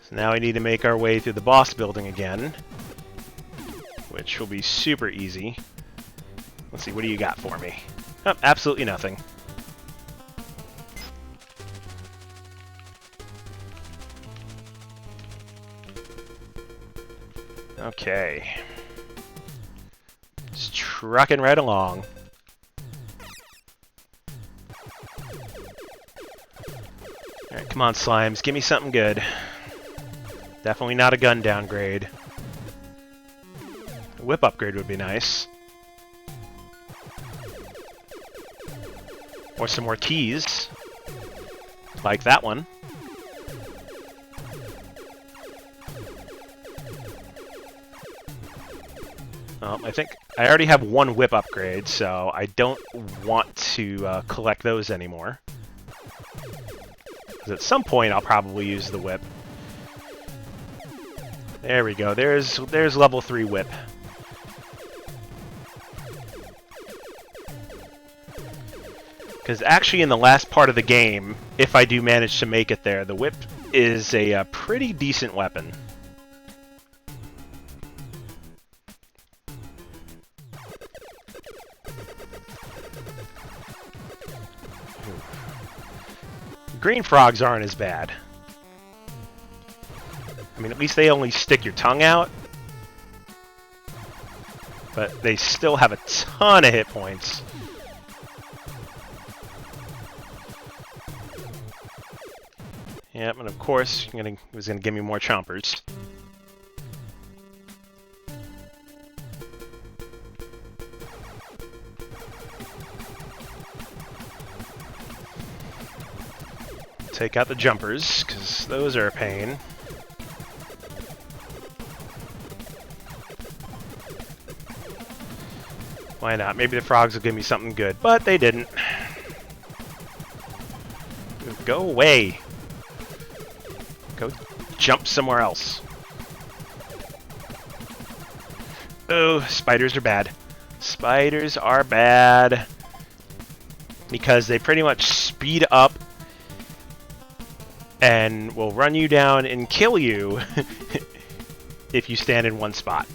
So now we need to make our way through the boss building again, which will be super easy. Let's see, what do you got for me? Oh, absolutely nothing. Okay. Just trucking right along. Alright, come on, slimes. Give me something good. Definitely not a gun downgrade. A whip upgrade would be nice. Or some more keys. Like that one. I think I already have one whip upgrade, so I don't want to collect those anymore. Because at some point I'll probably use the whip. There we go. There's level 3 whip. Because actually in the last part of the game, if I do manage to make it there, the whip is a pretty decent weapon. Green frogs aren't as bad. I mean, at least they only stick your tongue out. But they still have a ton of hit points. Yep, and of course, it was going to give me more chompers. Take out the jumpers, because those are a pain. Why not? Maybe the frogs will give me something good, but they didn't. Go away. Go jump somewhere else. Oh, spiders are bad. Spiders are bad. Because they pretty much speed up and will run you down and kill you if you stand in one spot.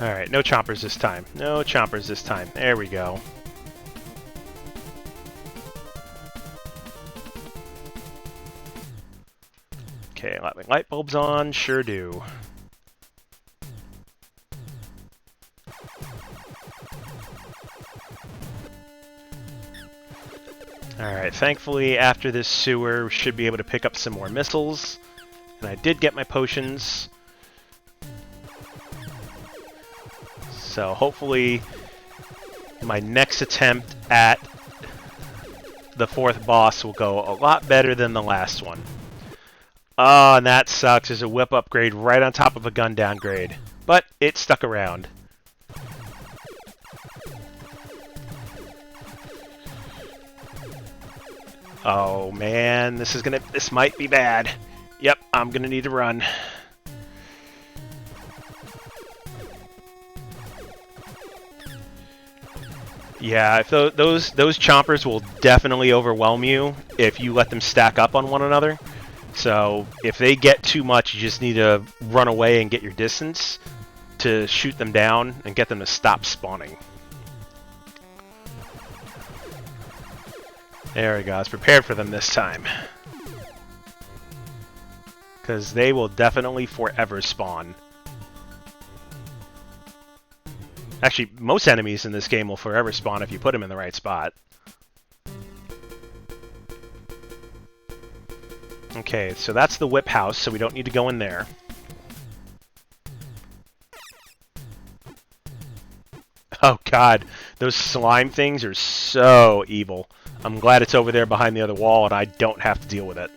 Alright, no chompers this time. No chompers this time. There we go. Okay, light bulbs on, sure do. Alright, thankfully after this sewer, we should be able to pick up some more missiles. And I did get my potions. So hopefully my next attempt at the fourth boss will go a lot better than the last one. Oh, and that sucks. There's a whip upgrade right on top of a gun downgrade. But it stuck around. Oh man, this might be bad. Yep, I'm gonna need to run. Yeah, if those chompers will definitely overwhelm you if you let them stack up on one another. So if they get too much, you just need to run away and get your distance to shoot them down and get them to stop spawning. There we go. I was prepared for them this time. Because they will definitely forever spawn. Actually, most enemies in this game will forever spawn if you put them in the right spot. Okay, so that's the whip house, so we don't need to go in there. Oh god, those slime things are so evil. I'm glad it's over there behind the other wall and I don't have to deal with it.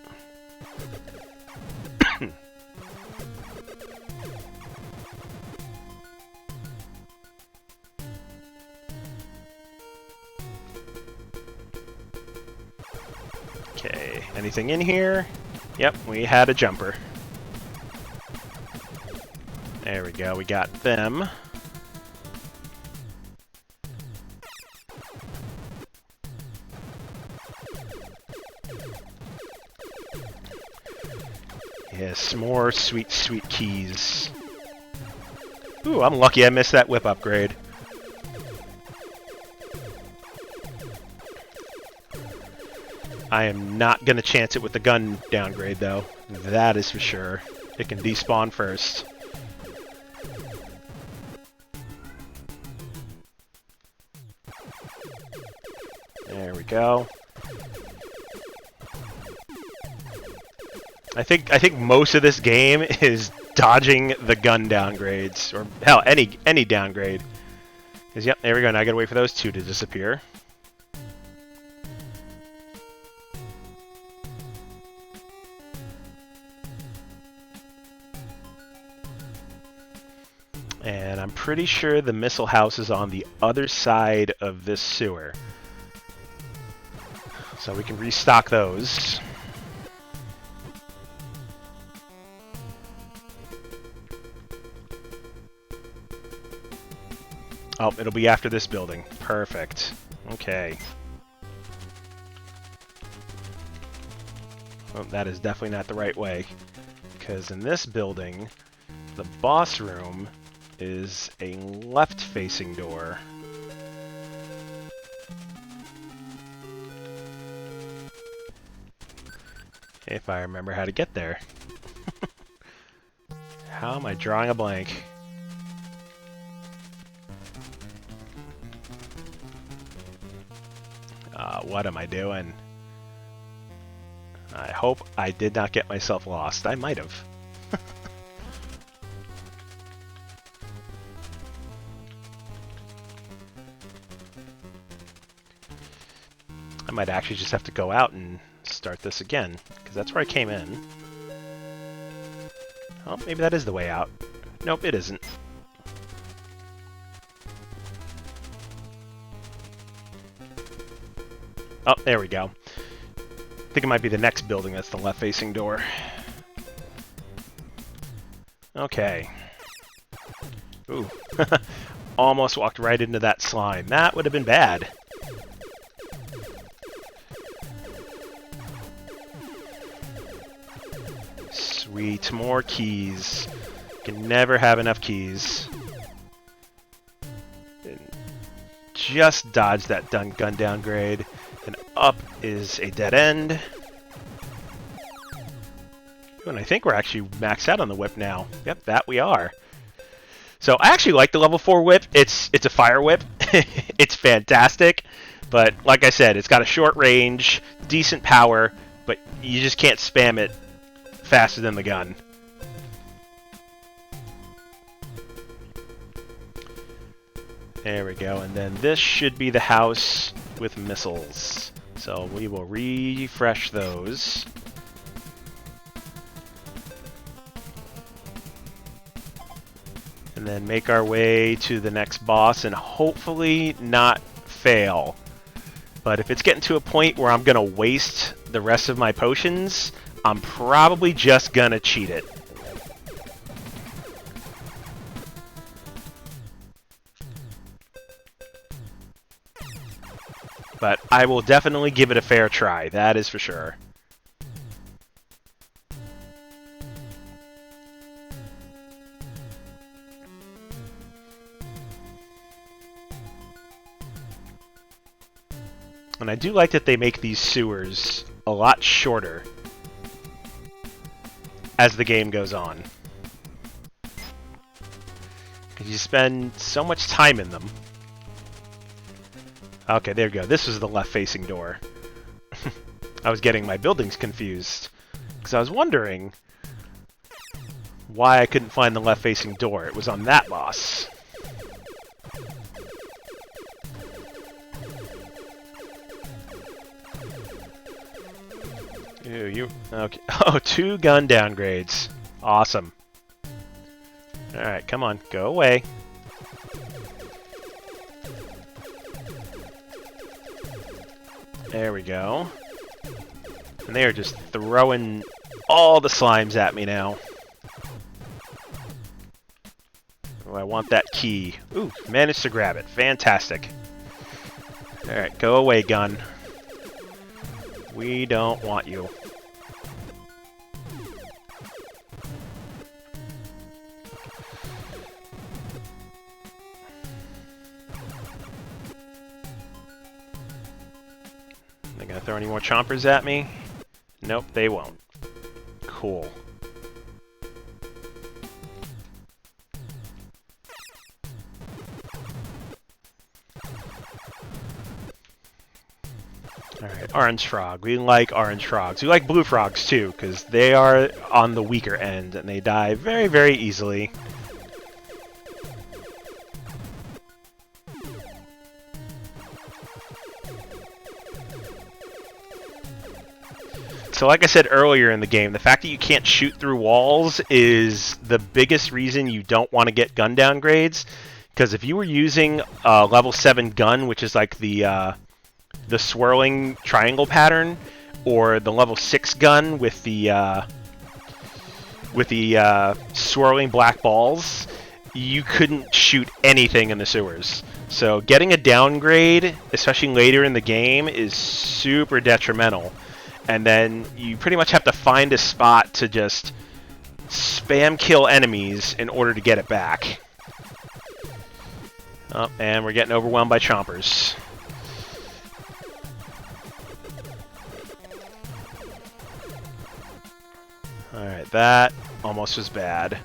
Okay, anything in here? Yep, we had a jumper. There we go, we got them. Yes, more sweet, sweet keys. Ooh, I'm lucky I missed that whip upgrade. I am not going to chance it with the gun downgrade, though. That is for sure. It can despawn first. There we go. I think most of this game is dodging the gun downgrades, or hell, any downgrade. Because yep, there we go. Now I gotta wait for those two to disappear. And I'm pretty sure the missile house is on the other side of this sewer. So we can restock those. Oh, it'll be after this building. Perfect. Okay. Well, that is definitely not the right way. Because in this building, the boss room is a left-facing door. If I remember how to get there. How am I drawing a blank? What am I doing? I hope I did not get myself lost. I might have. I might actually just have to go out and start this again, because that's where I came in. Oh, maybe that is the way out. Nope, it isn't. Oh, there we go. I think it might be the next building that's the left-facing door. Okay. Ooh. Almost walked right into that slime. That would have been bad. Sweet, more keys. Can never have enough keys. And just dodge that gun downgrade. And up is a dead end. Ooh, and I think we're actually maxed out on the whip now. Yep, that we are. So I actually like the level 4 whip. It's a fire whip. It's fantastic. But like I said, it's got a short range, decent power, but you just can't spam it faster than the gun. There we go, and then this should be the house with missiles. So we will refresh those. And then make our way to the next boss and hopefully not fail. But if it's getting to a point where I'm going to waste the rest of my potions, I'm probably just going to cheat it. But I will definitely give it a fair try, that is for sure. And I do like that they make these sewers a lot shorter as the game goes on. Because you spend so much time in them. Okay, there we go. This was the left-facing door. I was getting my buildings confused. Because I was wondering why I couldn't find the left-facing door. It was on that boss. Ew, you... Okay. Oh, 2 gun downgrades. Awesome. Alright, come on. Go away. There we go. And they are just throwing all the slimes at me now. Oh, I want that key. Ooh, managed to grab it. Fantastic. Alright, go away, gun. We don't want you. They gonna throw any more chompers at me? Nope, they won't. Cool. Alright, orange frog. We like orange frogs. We like blue frogs too, because they are on the weaker end and they die very, very easily. So like I said earlier in the game, the fact that you can't shoot through walls is the biggest reason you don't want to get gun downgrades. Because if you were using a level 7 gun, which is like the swirling triangle pattern, or the level 6 gun with the swirling black balls, you couldn't shoot anything in the sewers. So getting a downgrade, especially later in the game, is super detrimental. And then you pretty much have to find a spot to just spam kill enemies in order to get it back. Oh, and we're getting overwhelmed by chompers. Alright, that almost was bad.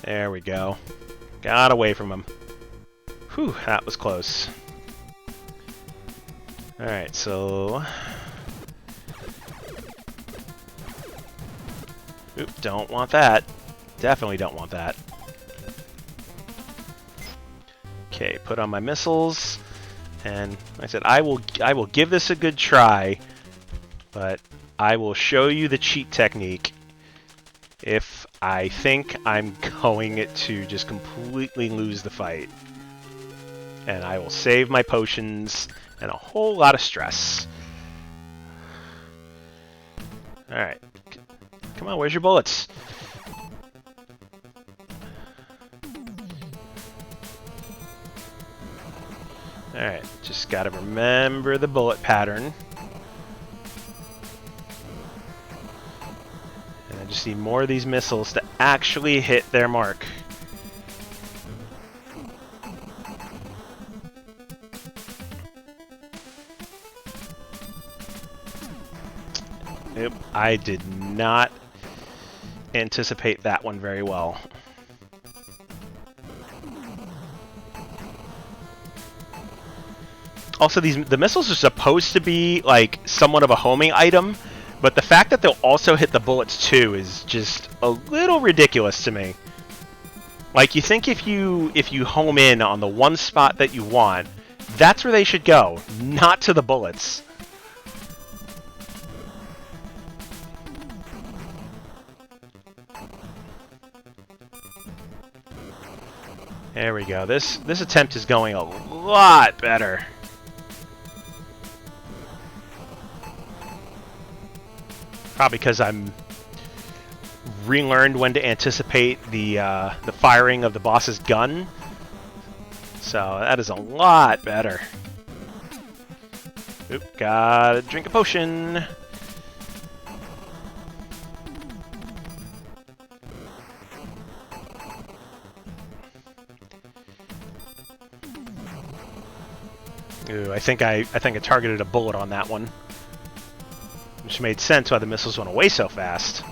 There we go. Got away from him. Whew, that was close. Alright, so... Oop, don't want that. Definitely don't want that. Okay, put on my missiles. And like I said, I will give this a good try, but I will show you the cheat technique if I think I'm going to just completely lose the fight. And I will save my potions and a whole lot of stress. Alright. Come on, where's your bullets? Alright, just gotta remember the bullet pattern. And I just need more of these missiles to actually hit their mark. Nope, I did not anticipate that one very well. Also, the missiles are supposed to be like somewhat of a homing item, but the fact that they'll also hit the bullets too is just a little ridiculous to me. Like, you think if you home in on the one spot that you want, that's where they should go, not to the bullets. There we go. This attempt is going a lot better. Probably because I'm relearned when to anticipate the firing of the boss's gun. So that is a lot better. Oop, gotta drink a potion. Ooh, I think I targeted a bullet on that one. Which made sense why the missiles went away so fast.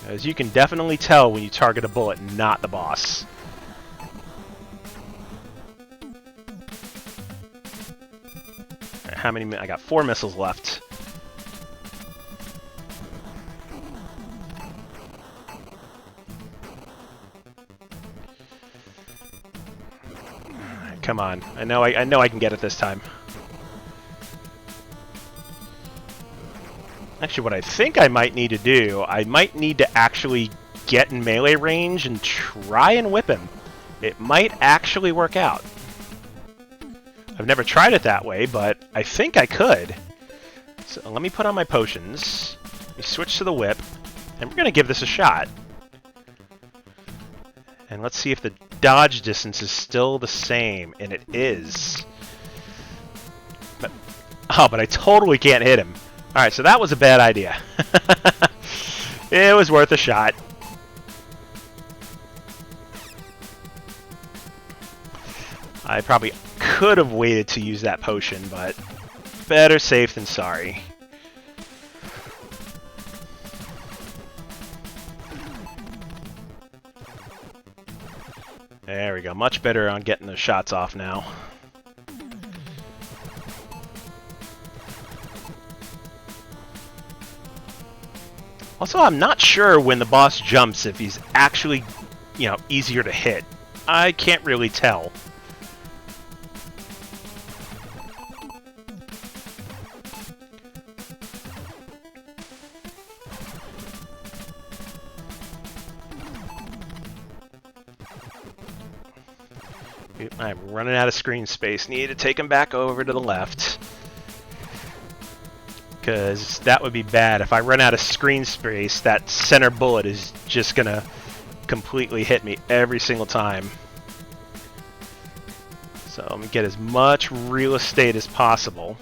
As you can definitely tell when you target a bullet, not the boss. Right, how many? I got 4 missiles left. Come on! I know I can get it this time. Actually, what I think I might need to do, I might need to actually get in melee range and try and whip him. It might actually work out. I've never tried it that way, but I think I could. So let me put on my potions. Let me switch to the whip, and we're going to give this a shot. And let's see if the dodge distance is still the same, and it is. But I totally can't hit him. Alright, so that was a bad idea. It was worth a shot. I probably could have waited to use that potion, but better safe than sorry. There we go. Much better on getting those shots off now. Also, I'm not sure when the boss jumps if he's actually, easier to hit. I can't really tell. I'm running out of screen space. Need to take him back over to the left. Because that would be bad. If I run out of screen space, that center bullet is just going to completely hit me every single time. So I'm going to get as much real estate as possible.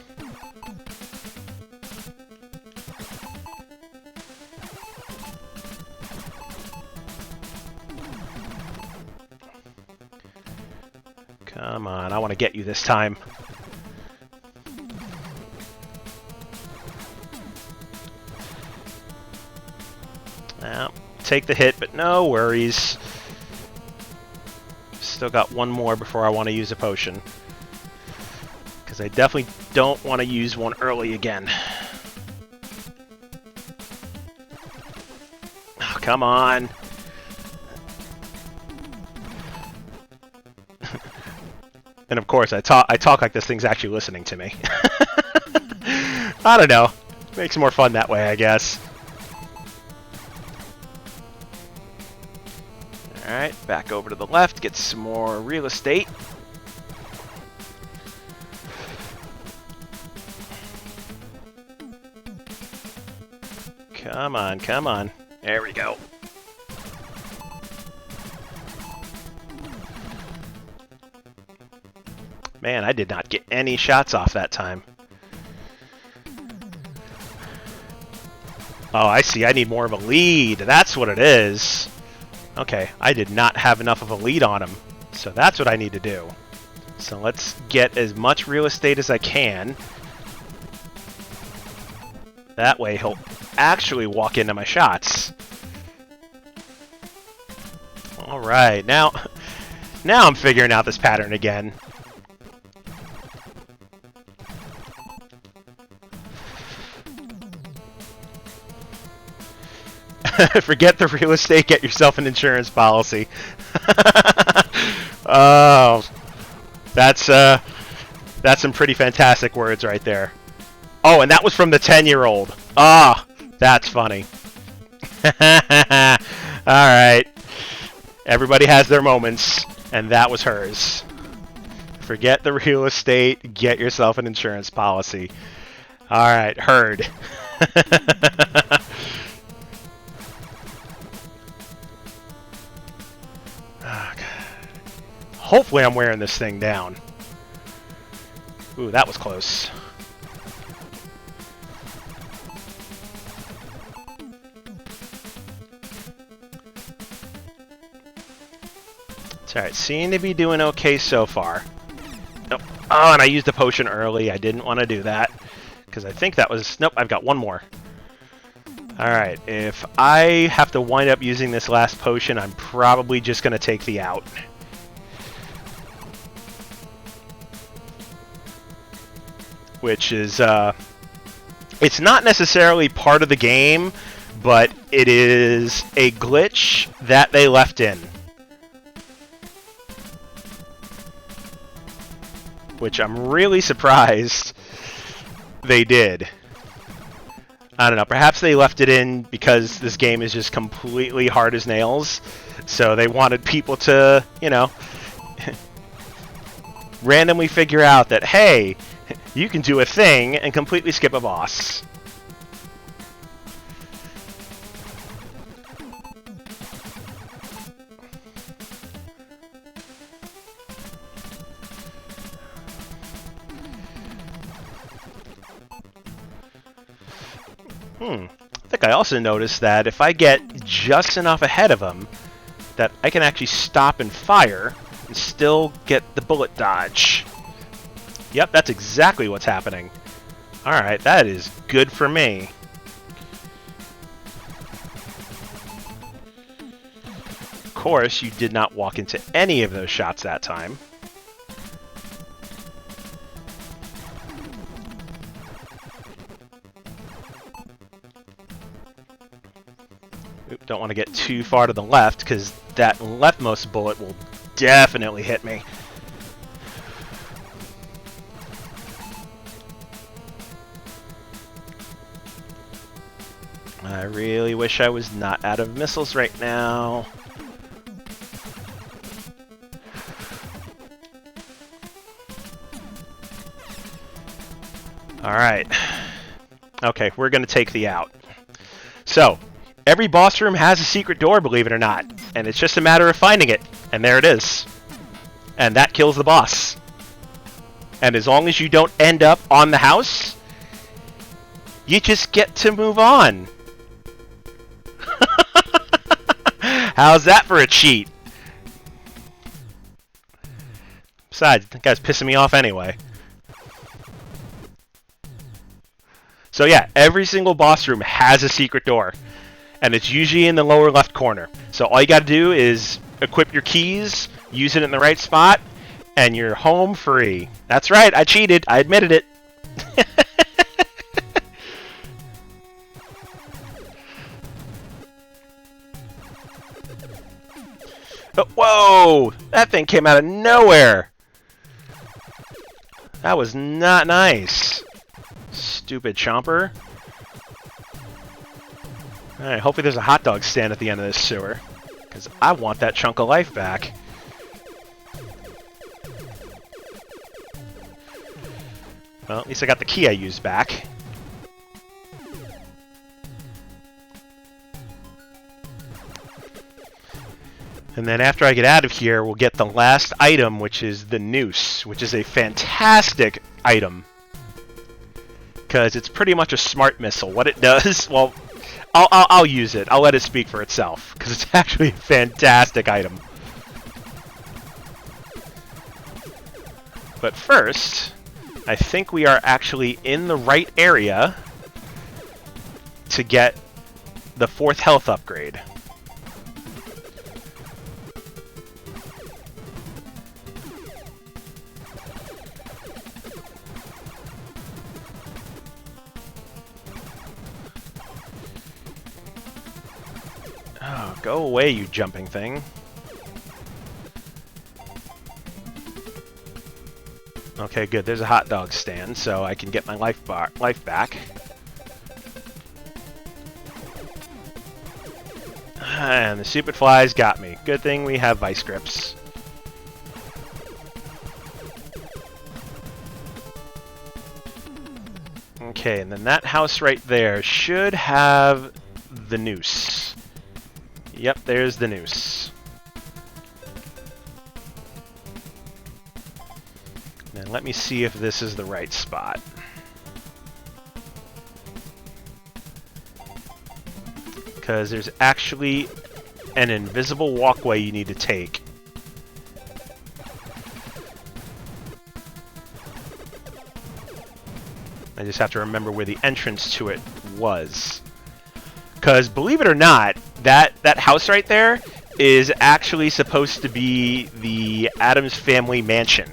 Come on, I want to get you this time. Now, take the hit, but no worries. Still got one more before I want to use a potion. Because I definitely don't want to use one early again. Oh, come on. And of course, I talk like this thing's actually listening to me. I don't know. Makes it more fun that way, I guess. Alright, back over to the left, get some more real estate. Come on, come on. There we go. Man, I did not get any shots off that time. Oh, I see. I need more of a lead. That's what it is. Okay, I did not have enough of a lead on him. So that's what I need to do. So let's get as much real estate as I can. That way he'll actually walk into my shots. Alright, now I'm figuring out this pattern again. Forget the real estate, get yourself an insurance policy. Oh, that's some pretty fantastic words right there. Oh, and that was from the 10-year-old. Ah, that's funny. Alright. Everybody has their moments, and that was hers. Forget the real estate, get yourself an insurance policy. Alright, heard. Oh, hopefully I'm wearing this thing down. Ooh, that was close. It's alright, seem to be doing okay so far. Nope. Oh, and I used a potion early. I didn't want to do that. Because I think that was... Nope, I've got one more. Alright, if I have to wind up using this last potion, I'm probably just going to take the out. Which is, it's not necessarily part of the game, but it is a glitch that they left in. Which I'm really surprised they did. I don't know, perhaps they left it in because this game is just completely hard as nails, so they wanted people to, you know, randomly figure out that, hey, you can do a thing and completely skip a boss. I think I also noticed that if I get just enough ahead of him, that I can actually stop and fire and still get the bullet dodge. Yep, that's exactly what's happening. Alright, that is good for me. Of course, you did not walk into any of those shots that time. Oop, don't want to get too far to the left, because that leftmost bullet will definitely hit me. I really wish I was not out of missiles right now. Alright. Okay, we're going to take the out. So, every boss room has a secret door, believe it or not. And it's just a matter of finding it. And there it is. And that kills the boss. And as long as you don't end up on the house, you just get to move on. How's that for a cheat? Besides, that guy's pissing me off anyway. So yeah, every single boss room has a secret door. And it's usually in the lower left corner. So all you gotta do is equip your keys, use it in the right spot, and you're home free. That's right, I cheated. I admitted it. But whoa! That thing came out of nowhere! That was not nice. Stupid chomper. Alright, hopefully there's a hot dog stand at the end of this sewer. Because I want that chunk of life back. Well, at least I got the key I used back. And then after I get out of here, we'll get the last item, which is the noose, which is a fantastic item. Because it's pretty much a smart missile. What it does, well, I'll use it. I'll let it speak for itself, because it's actually a fantastic item. But first, I think we are actually in the right area to get the 4th health upgrade. Oh, go away, you jumping thing. Okay, good. There's a hot dog stand, so I can get my life back. And the stupid flies got me. Good thing we have vice grips. Okay, and then that house right there should have the noose. Yep, there's the noose. Now let me see if this is the right spot. Because there's actually an invisible walkway you need to take. I just have to remember where the entrance to it was. Because believe it or not, that house right there is actually supposed to be the Addams Family mansion.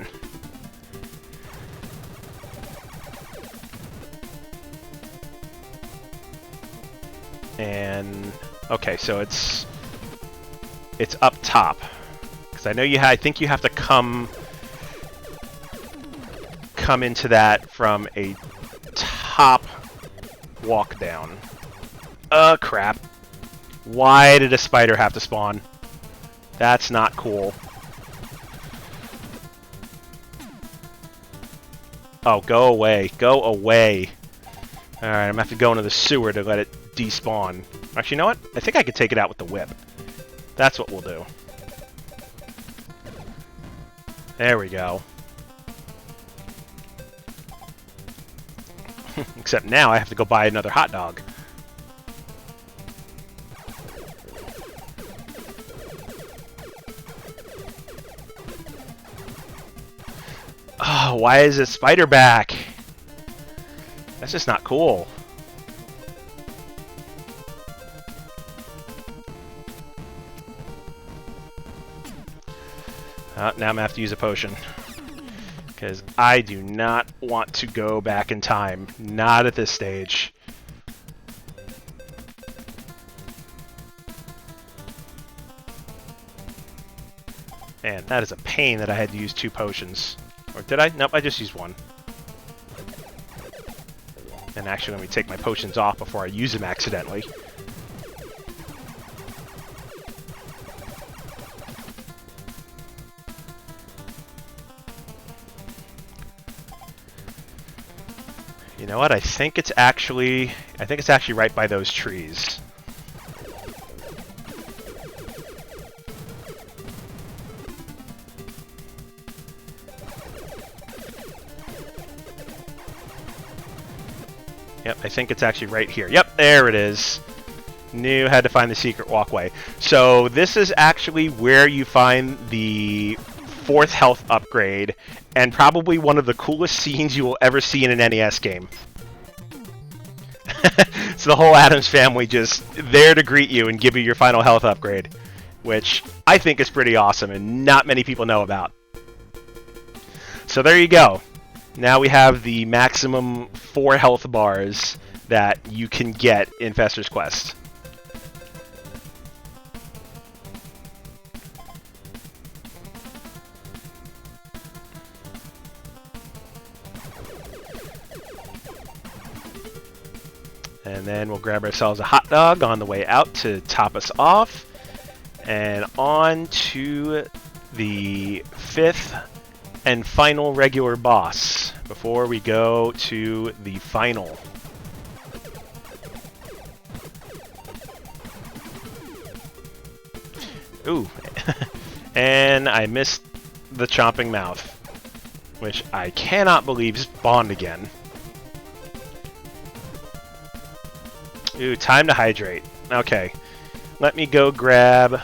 And okay, so it's up top. Because I know I think you have to come into that from a top walk down. Crap. Why did a spider have to spawn? That's not cool. Oh, go away. Go away. Alright, I'm gonna have to go into the sewer to let it despawn. Actually, you know what? I think I could take it out with the whip. That's what we'll do. There we go. Except now I have to go buy another hot dog. Oh, why is a spider back? That's just not cool. Now I'm gonna have to use a potion. Because I do not want to go back in time. Not at this stage. Man, that is a pain that I had to use 2 potions. Or did I? Nope, I just used 1. And actually, let me take my potions off before I use them accidentally. You know what? I think it's actually right by those trees. Yep, I think it's actually right here. Yep, there it is. Knew had to find the secret walkway. So this is actually where you find the 4th health upgrade, and probably one of the coolest scenes you will ever see in an NES game. It's the whole Addams family just there to greet you and give you your final health upgrade, which I think is pretty awesome and not many people know about. So there you go. Now we have the maximum 4 health bars that you can get in Fester's Quest. And then we'll grab ourselves a hot dog on the way out to top us off. And on to the 5th and final regular boss before we go to the final. Ooh. And I missed the chomping mouth, which I cannot believe spawned again. Ooh, time to hydrate. Okay. Let me go grab...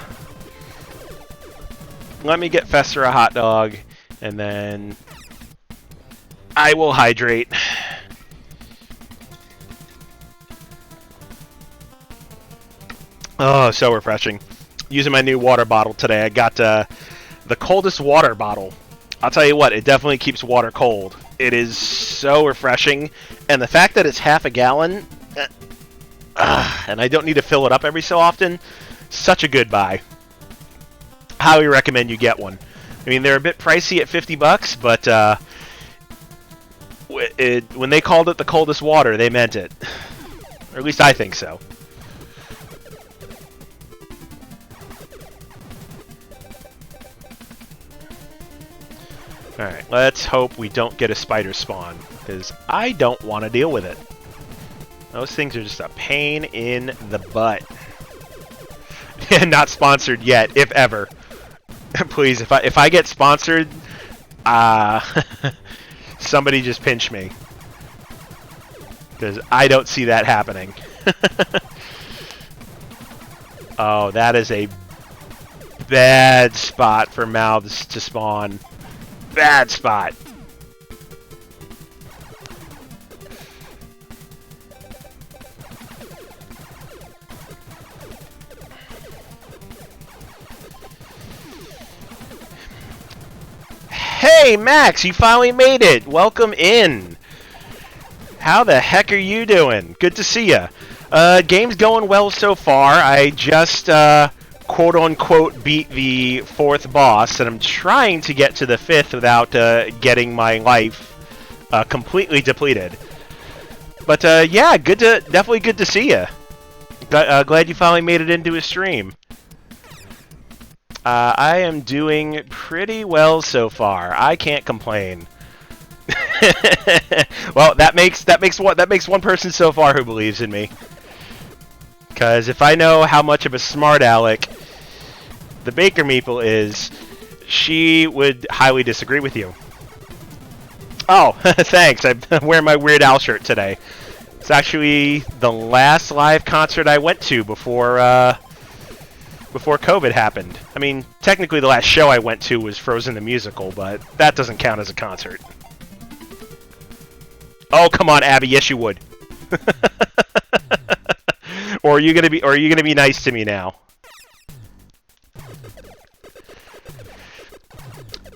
Let me get Fester a hot dog, and then I will hydrate. Oh, so refreshing. Using my new water bottle today. I got the coldest water bottle. I'll tell you what, it definitely keeps water cold. It is so refreshing, and the fact that it's half a gallon... and I don't need to fill it up every so often. Such a good buy. Highly recommend you get one. I mean, they're a bit pricey at $50, but when they called it the coldest water, they meant it. Or at least I think so. Alright, let's hope we don't get a spider spawn, because I don't want to deal with it. Those things are just a pain in the butt. Not sponsored yet, if ever. Please, if I get sponsored, somebody just pinch me. Because I don't see that happening. Oh, that is a bad spot for mouths to spawn. Bad spot. Hey, Max, you finally made it. Welcome in. How the heck are you doing? Good to see you. Game's going well so far. I just quote-unquote beat the 4th boss, and I'm trying to get to the 5th without getting my life completely depleted. But yeah, definitely good to see you. Glad you finally made it into a stream. I am doing pretty well so far. I can't complain. Well, that makes one person so far who believes in me. Because if I know how much of a smart aleck the Baker Meeple is, she would highly disagree with you. Oh, thanks. I'm wearing my Weird Al shirt today. It's actually the last live concert I went to before COVID happened. I mean, technically the last show I went to was Frozen the Musical, but that doesn't count as a concert. Oh, come on, Abby. Yes, you would. Or are you gonna be nice to me now?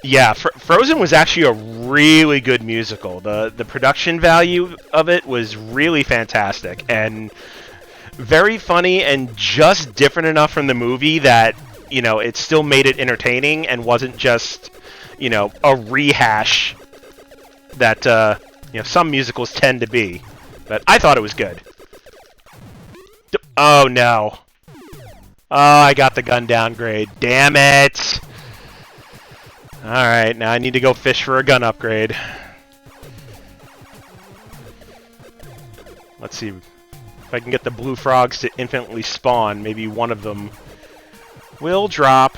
Yeah, Frozen was actually a really good musical. The production value of it was really fantastic and very funny and just different enough from the movie that, you know, it still made it entertaining and wasn't just, you know, a rehash that you know, some musicals tend to be. But I thought it was good. Oh no. Oh, I got the gun downgrade. Damn it! Alright, now I need to go fish for a gun upgrade. Let's see if I can get the blue frogs to infinitely spawn. Maybe one of them will drop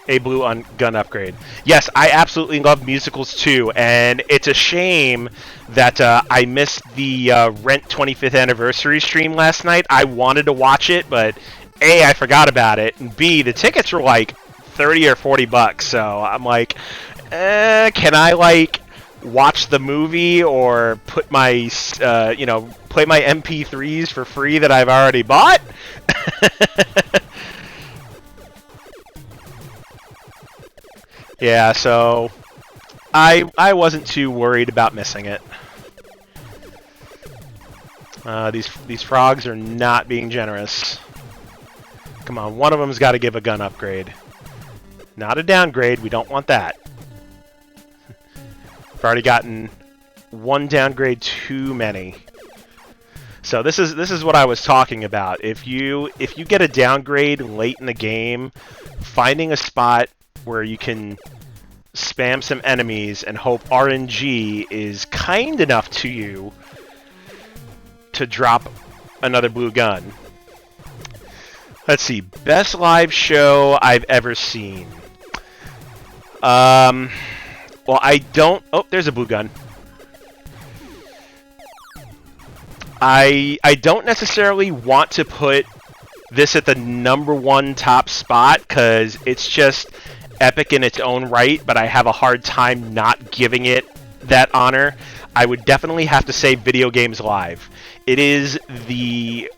a blue gun upgrade. Yes, I absolutely love musicals too, and it's a shame that I missed the Rent 25th anniversary stream last night. I wanted to watch it, but A, I forgot about it, and B, the tickets were like 30 or 40 bucks, so I'm like, can I like watch the movie or put my, you know, play my MP3s for free that I've already bought? Yeah, so I wasn't too worried about missing it. These frogs are not being generous. Come on, one of them's got to give a gun upgrade. Not a downgrade, we don't want that. I've already gotten one downgrade too many. So this is what I was talking about. If you get a downgrade late in the game, finding a spot where you can spam some enemies and hope RNG is kind enough to you to drop another blue gun. Let's see, best live show I've ever seen. Well, I don't... Oh, there's a blue gun. I don't necessarily want to put this at the #1 top spot, because it's just epic in its own right, but I have a hard time not giving it that honor. I would definitely have to say Video Games Live. It is the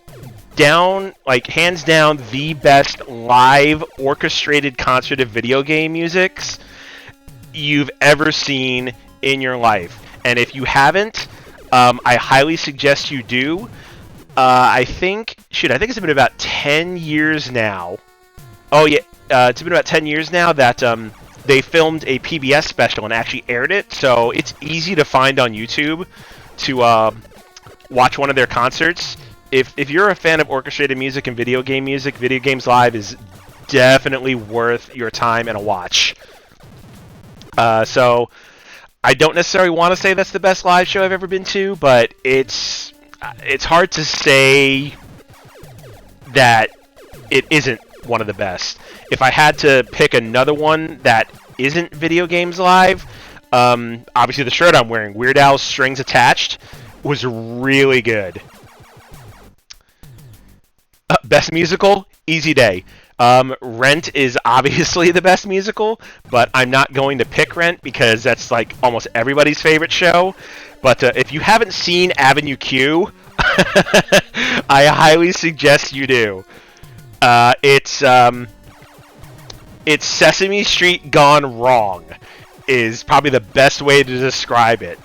hands down, the best live orchestrated concert of video game musics you've ever seen in your life. And if you haven't, I highly suggest you do. I think it's been about 10 years now. Oh yeah, it's been about 10 years now that they filmed a PBS special and actually aired it, so it's easy to find on YouTube to watch one of their concerts. If you're a fan of orchestrated music and video game music, Video Games Live is definitely worth your time and a watch. So I don't necessarily want to say that's the best live show I've ever been to, but it's hard to say that it isn't one of the best. If I had to pick another one that isn't Video Games Live, obviously the shirt I'm wearing, Weird Al's Strings Attached, was really good. Best musical? Easy Day. Rent is obviously the best musical, but I'm not going to pick Rent because that's like almost everybody's favorite show. But if you haven't seen Avenue Q, I highly suggest you do. It's Sesame Street gone wrong is probably the best way to describe it.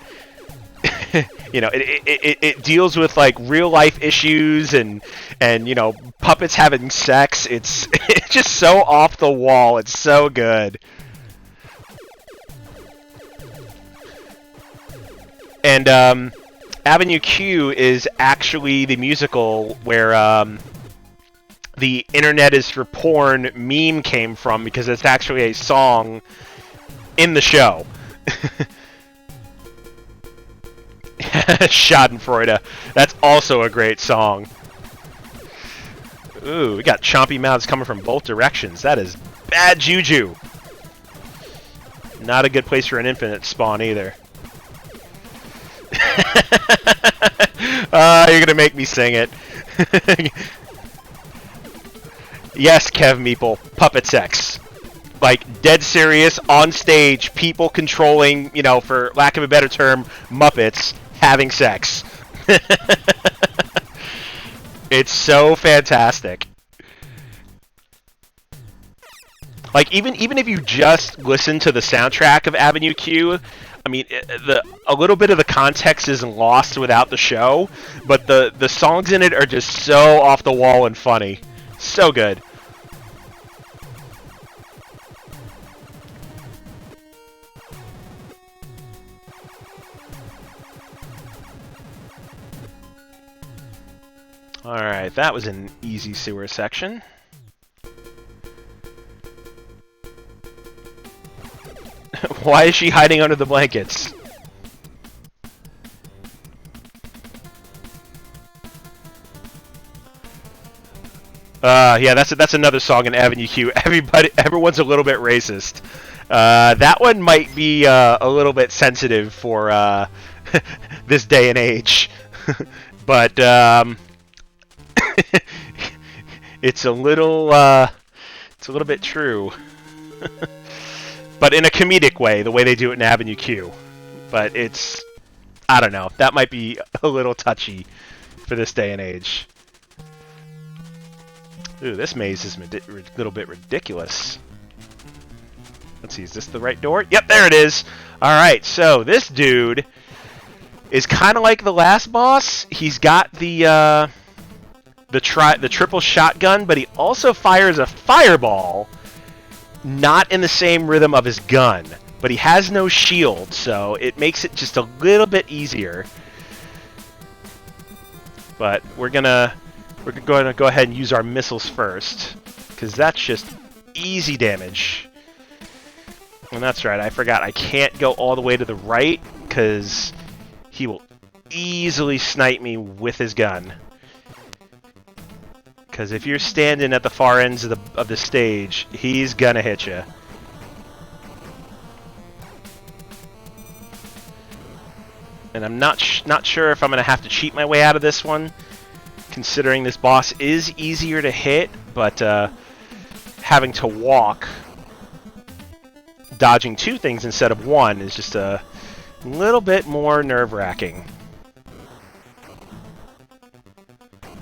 You know, it deals with like real life issues and you know, puppets having sex. It's just so off the wall. It's so good. And Avenue Q is actually the musical where the Internet is for Porn meme came from, because it's actually a song in the show. Schadenfreude. That's also a great song. Ooh, we got chompy mouths coming from both directions. That is bad juju. Not a good place for an infinite spawn either. You're gonna make me sing it. Yes, Kev Meeple, puppet sex. Like, dead serious, on stage, people controlling, you know, for lack of a better term, Muppets having sex. It's so fantastic. Like, even if you just listen to the soundtrack of Avenue Q, I mean, a little bit of the context is lost without the show, but the songs in it are just so off the wall and funny. So good. Alright, that was an easy sewer section. Why is she hiding under the blankets? Yeah, that's another song in Avenue Q. Everyone's a little bit racist. That one might be a little bit sensitive for this day and age, but it's a little bit true. But in a comedic way, the way they do it in Avenue Q. But it's, I don't know, that might be a little touchy for this day and age. Ooh, this maze is a little bit ridiculous. Let's see, is this the right door? Yep, there it is! Alright, so this dude is kind of like the last boss. He's got the triple shotgun, but he also fires a fireball. Not in the same rhythm of his gun, but he has no shield, so it makes it just a little bit easier. But we're gonna go ahead and use our missiles first, because that's just easy damage. And that's right, I forgot I can't go all the way to the right, because he will easily snipe me with his gun. Because if you're standing at the far ends of the stage, he's gonna hit you. And I'm not sure if I'm gonna have to cheat my way out of this one, considering this boss is easier to hit, but having to walk, dodging two things instead of one is just a little bit more nerve-wracking.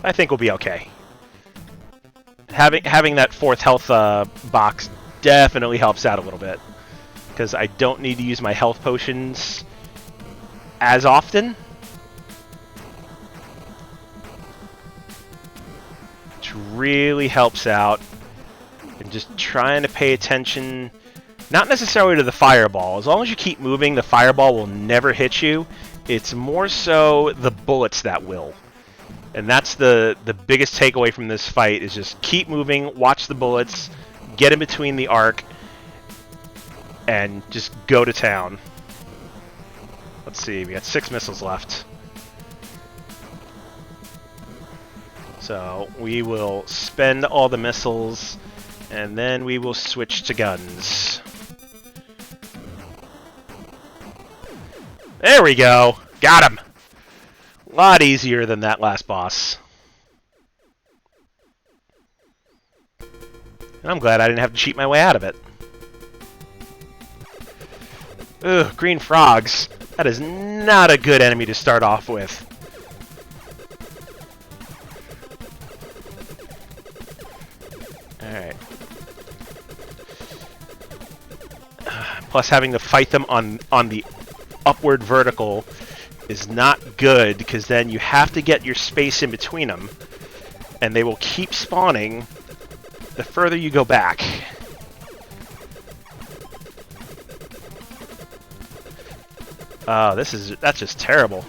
I think we'll be okay. Having that fourth health box definitely helps out a little bit, because I don't need to use my health potions as often. really helps out. And just trying to pay attention, not necessarily to the fireball. As long as you keep moving, the fireball will never hit you. It's more so the bullets that will. And that's the biggest takeaway from this fight, is just keep moving, watch the bullets, get in between the arc, and just go to town. Let's see, we got 6 missiles left. So we will spend all the missiles, and then we will switch to guns. There we go! Got him! A lot easier than that last boss. And I'm glad I didn't have to cheat my way out of it. Ugh, green frogs. That is not a good enemy to start off with. Alright. Plus having to fight them on the upward vertical is not good, because then you have to get your space in between them, and they will keep spawning the further you go back. Oh, that's just terrible.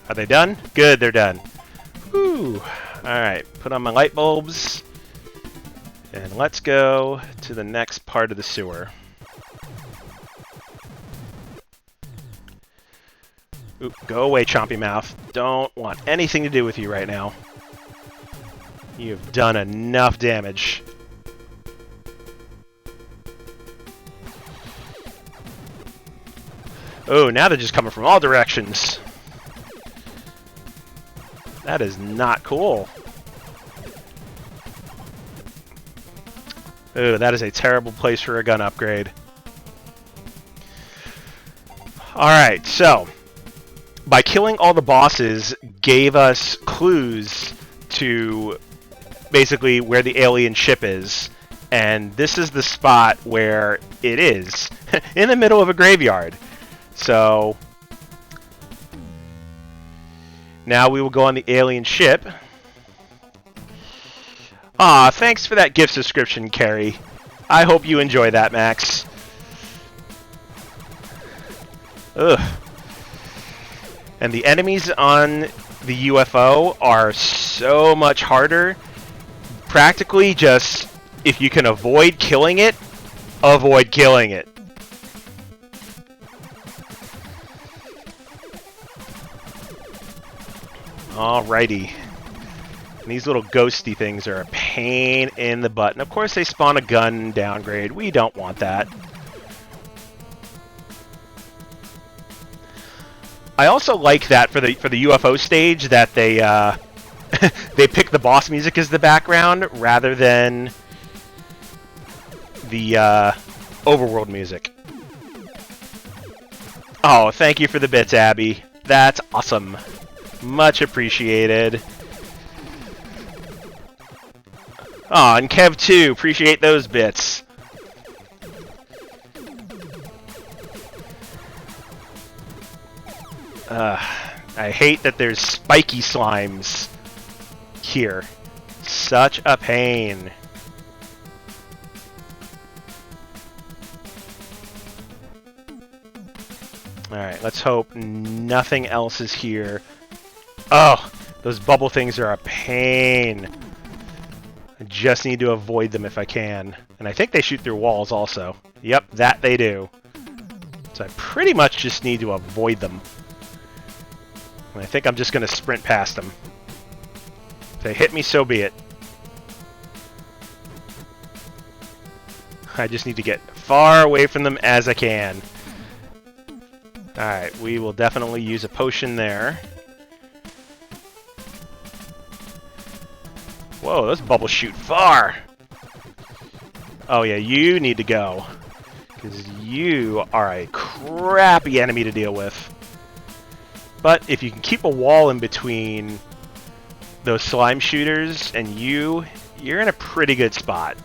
Are they done? Good, they're done. Whew. Alright, put on my light bulbs, and let's go to the next part of the sewer. Oop, go away, Chompy Mouth. Don't want anything to do with you right now. You've done enough damage. Oh, now they're just coming from all directions. That is not cool. Oh, that is a terrible place for a gun upgrade. Alright, so by killing all the bosses gave us clues to basically where the alien ship is. And this is the spot where it is, in the middle of a graveyard. So now we will go on the alien ship. Aw, thanks for that gift subscription, Carrie. I hope you enjoy that, Max. Ugh. And the enemies on the UFO are so much harder. Practically just, if you can avoid killing it, avoid killing it. Alrighty. And these little ghosty things are a pain in the butt. And of course they spawn a gun downgrade. We don't want that. I also like that for the UFO stage that they they pick the boss music as the background rather than the overworld music. Oh, thank you for the bits, Abby. That's awesome. Much appreciated. Oh, and Kev too. Appreciate those bits. I hate that there's spiky slimes here. Such a pain. Alright, let's hope nothing else is here. Oh, those bubble things are a pain. I just need to avoid them if I can. And I think they shoot through walls also. Yep, that they do. So I pretty much just need to avoid them. And I think I'm just going to sprint past them. If they hit me, so be it. I just need to get far away from them as I can. Alright, we will definitely use a potion there. Whoa, those bubbles shoot far! Oh yeah, you need to go. Because you are a crappy enemy to deal with. But if you can keep a wall in between those slime shooters and you're in a pretty good spot.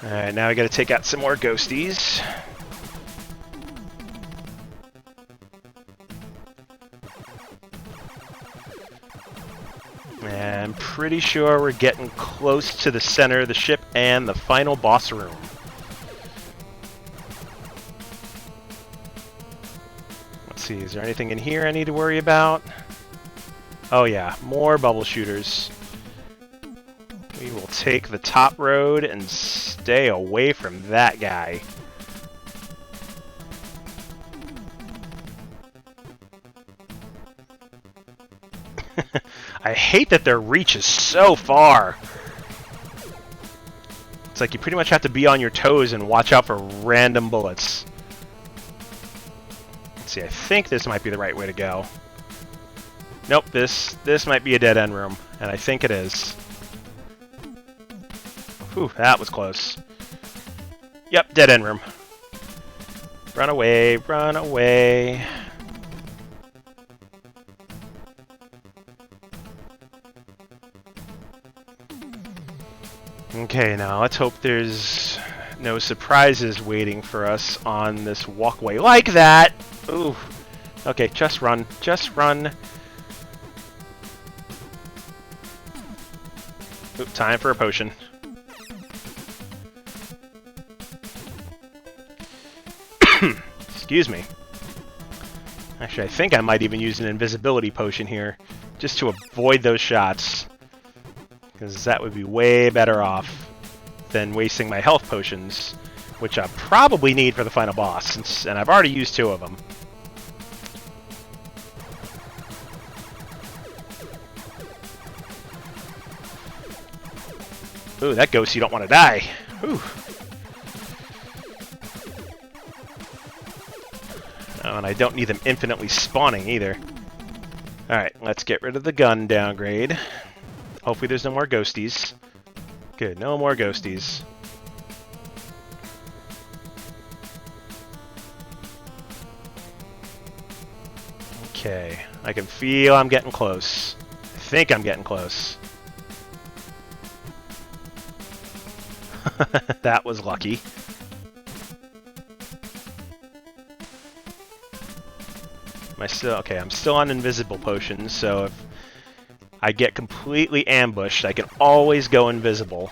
Alright, now I gotta take out some more ghosties. pretty sure we're getting close to the center of the ship and the final boss room. Let's see, is there anything in here I need to worry about? Oh yeah, more bubble shooters. We will take the top road and stay away from that guy. I hate that their reach is so far. It's like you pretty much have to be on your toes and watch out for random bullets. Let's see, I think this might be the right way to go. Nope, this might be a dead-end room, and I think it is. Whew, that was close. Yep, dead-end room. Run away, run away. Okay, now let's hope there's no surprises waiting for us on this walkway like that. Ooh. Okay, just run. Just run. Oop, time for a potion. Excuse me. Actually, I think I might even use an invisibility potion here, just to avoid those shots. Because that would be way better off than wasting my health potions, which I probably need for the final boss, and I've already used 2 of them. Ooh, that ghost, you don't want to die. Ooh. Oh, and I don't need them infinitely spawning either. Alright, let's get rid of the gun downgrade. Hopefully there's no more ghosties. Good, no more ghosties. Okay, I can feel I'm getting close. I think I'm getting close. That was lucky. Am I still... Okay, I'm still on invisible potions, so if I get completely ambushed, I can always go invisible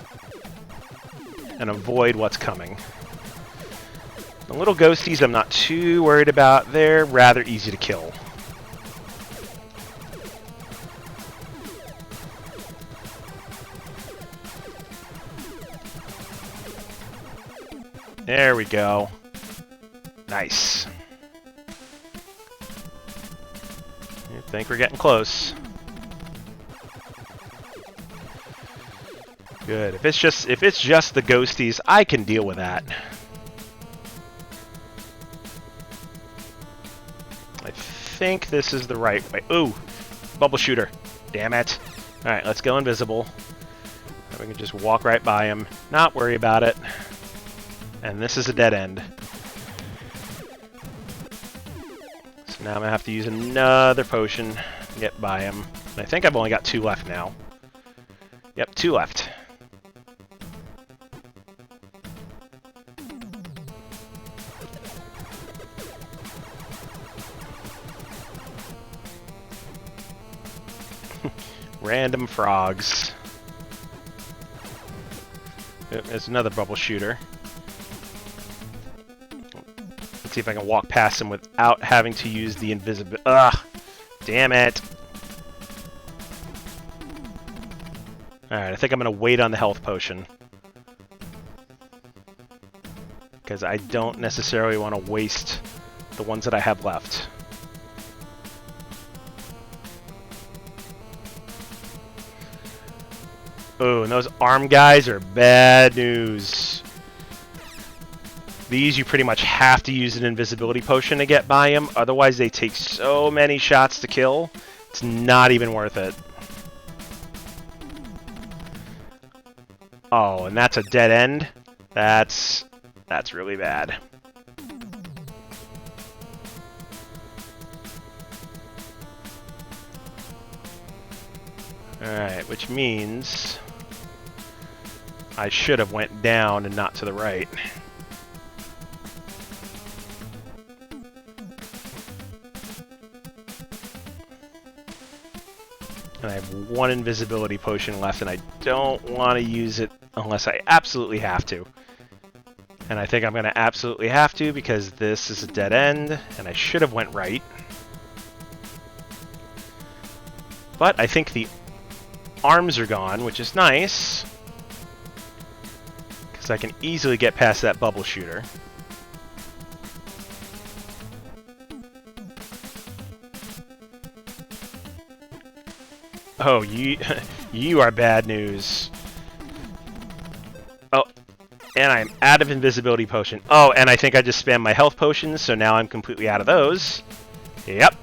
and avoid what's coming. The little ghosties I'm not too worried about. They're rather easy to kill. There we go. Nice. I think we're getting close. Good. If it's just the ghosties, I can deal with that. I think this is the right way. Ooh, bubble shooter. Damn it. All right, let's go invisible. And we can just walk right by him, not worry about it. And this is a dead end. So now I'm gonna have to use another potion to get by him. And I think I've only got 2 left now. Yep, 2 left. Random frogs. There's another bubble shooter. Let's see if I can walk past him without having to use the invisible... Ugh! Damn it! Alright, I think I'm going to wait on the health potion. Because I don't necessarily want to waste the ones that I have left. Oh, and those arm guys are bad news. These you pretty much have to use an invisibility potion to get by them, otherwise they take so many shots to kill, it's not even worth it. Oh, and that's a dead end? That's really bad. Alright, which means I should have went down and not to the right. And I have one invisibility potion left, and I don't want to use it unless I absolutely have to. And I think I'm going to absolutely have to because this is a dead end, and I should have went right. But I think the arms are gone, which is nice. Because I can easily get past that bubble shooter. Oh, you are bad news. Oh, and I'm out of invisibility potion. Oh, and I think I just spammed my health potions, so now I'm completely out of those. Yep.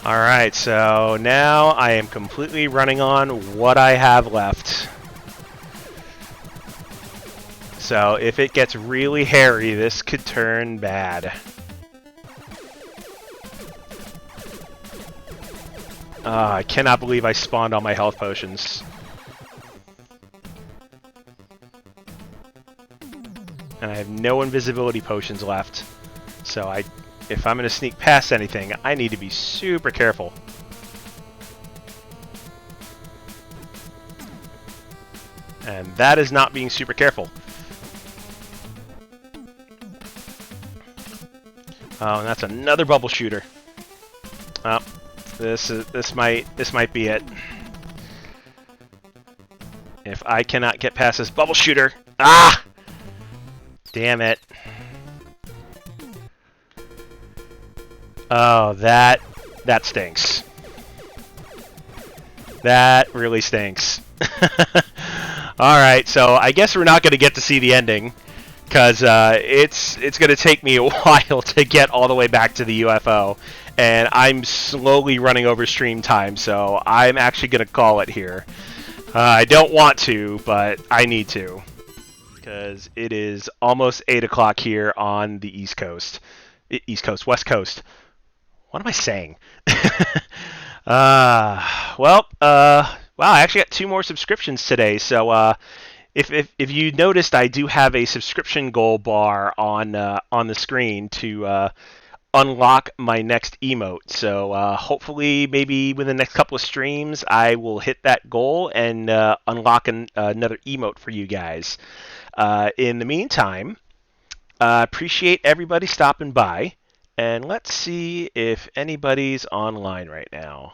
Alright, so now I am completely running on what I have left. So if it gets really hairy, this could turn bad. I cannot believe I spawned all my health potions. And I have no invisibility potions left. So if I'm going to sneak past anything, I need to be super careful. And that is not being super careful. Oh, and that's another bubble shooter. Oh. This might be it. If I cannot get past this bubble shooter, damn it! Oh, that stinks. That really stinks. All right, so I guess we're not going to get to see the ending because it's going to take me a while to get all the way back to the UFO. And I'm slowly running over stream time, so I'm actually going to call it here. I don't want to, but I need to. Because it is almost 8 o'clock here on the East Coast. West Coast. What am I saying? Wow, I actually got 2 more subscriptions today, so if you noticed, I do have a subscription goal bar on the screen to unlock my next emote. So hopefully maybe within the next couple of streams I will hit that goal and unlock another emote for you guys. In the meantime, appreciate everybody stopping by, and let's see if anybody's online right now.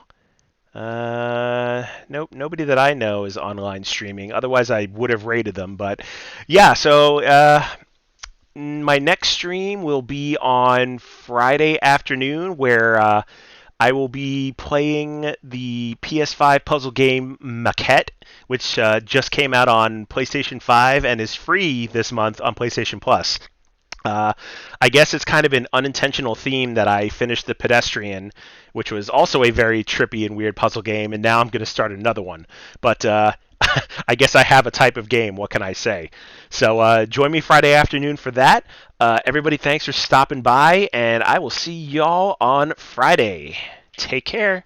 Nope, nobody that I know is online streaming, otherwise I would have rated them. But yeah, so my next stream will be on Friday afternoon, where I will be playing the PS5 puzzle game Maquette, which just came out on PlayStation 5 and is free this month on PlayStation Plus. I guess it's kind of an unintentional theme that I finished The Pedestrian, which was also a very trippy and weird puzzle game, and now I'm going to start another one. But I guess I have a type of game. What can I say? So join me Friday afternoon for that. Everybody, thanks for stopping by, and I will see y'all on Friday. Take care.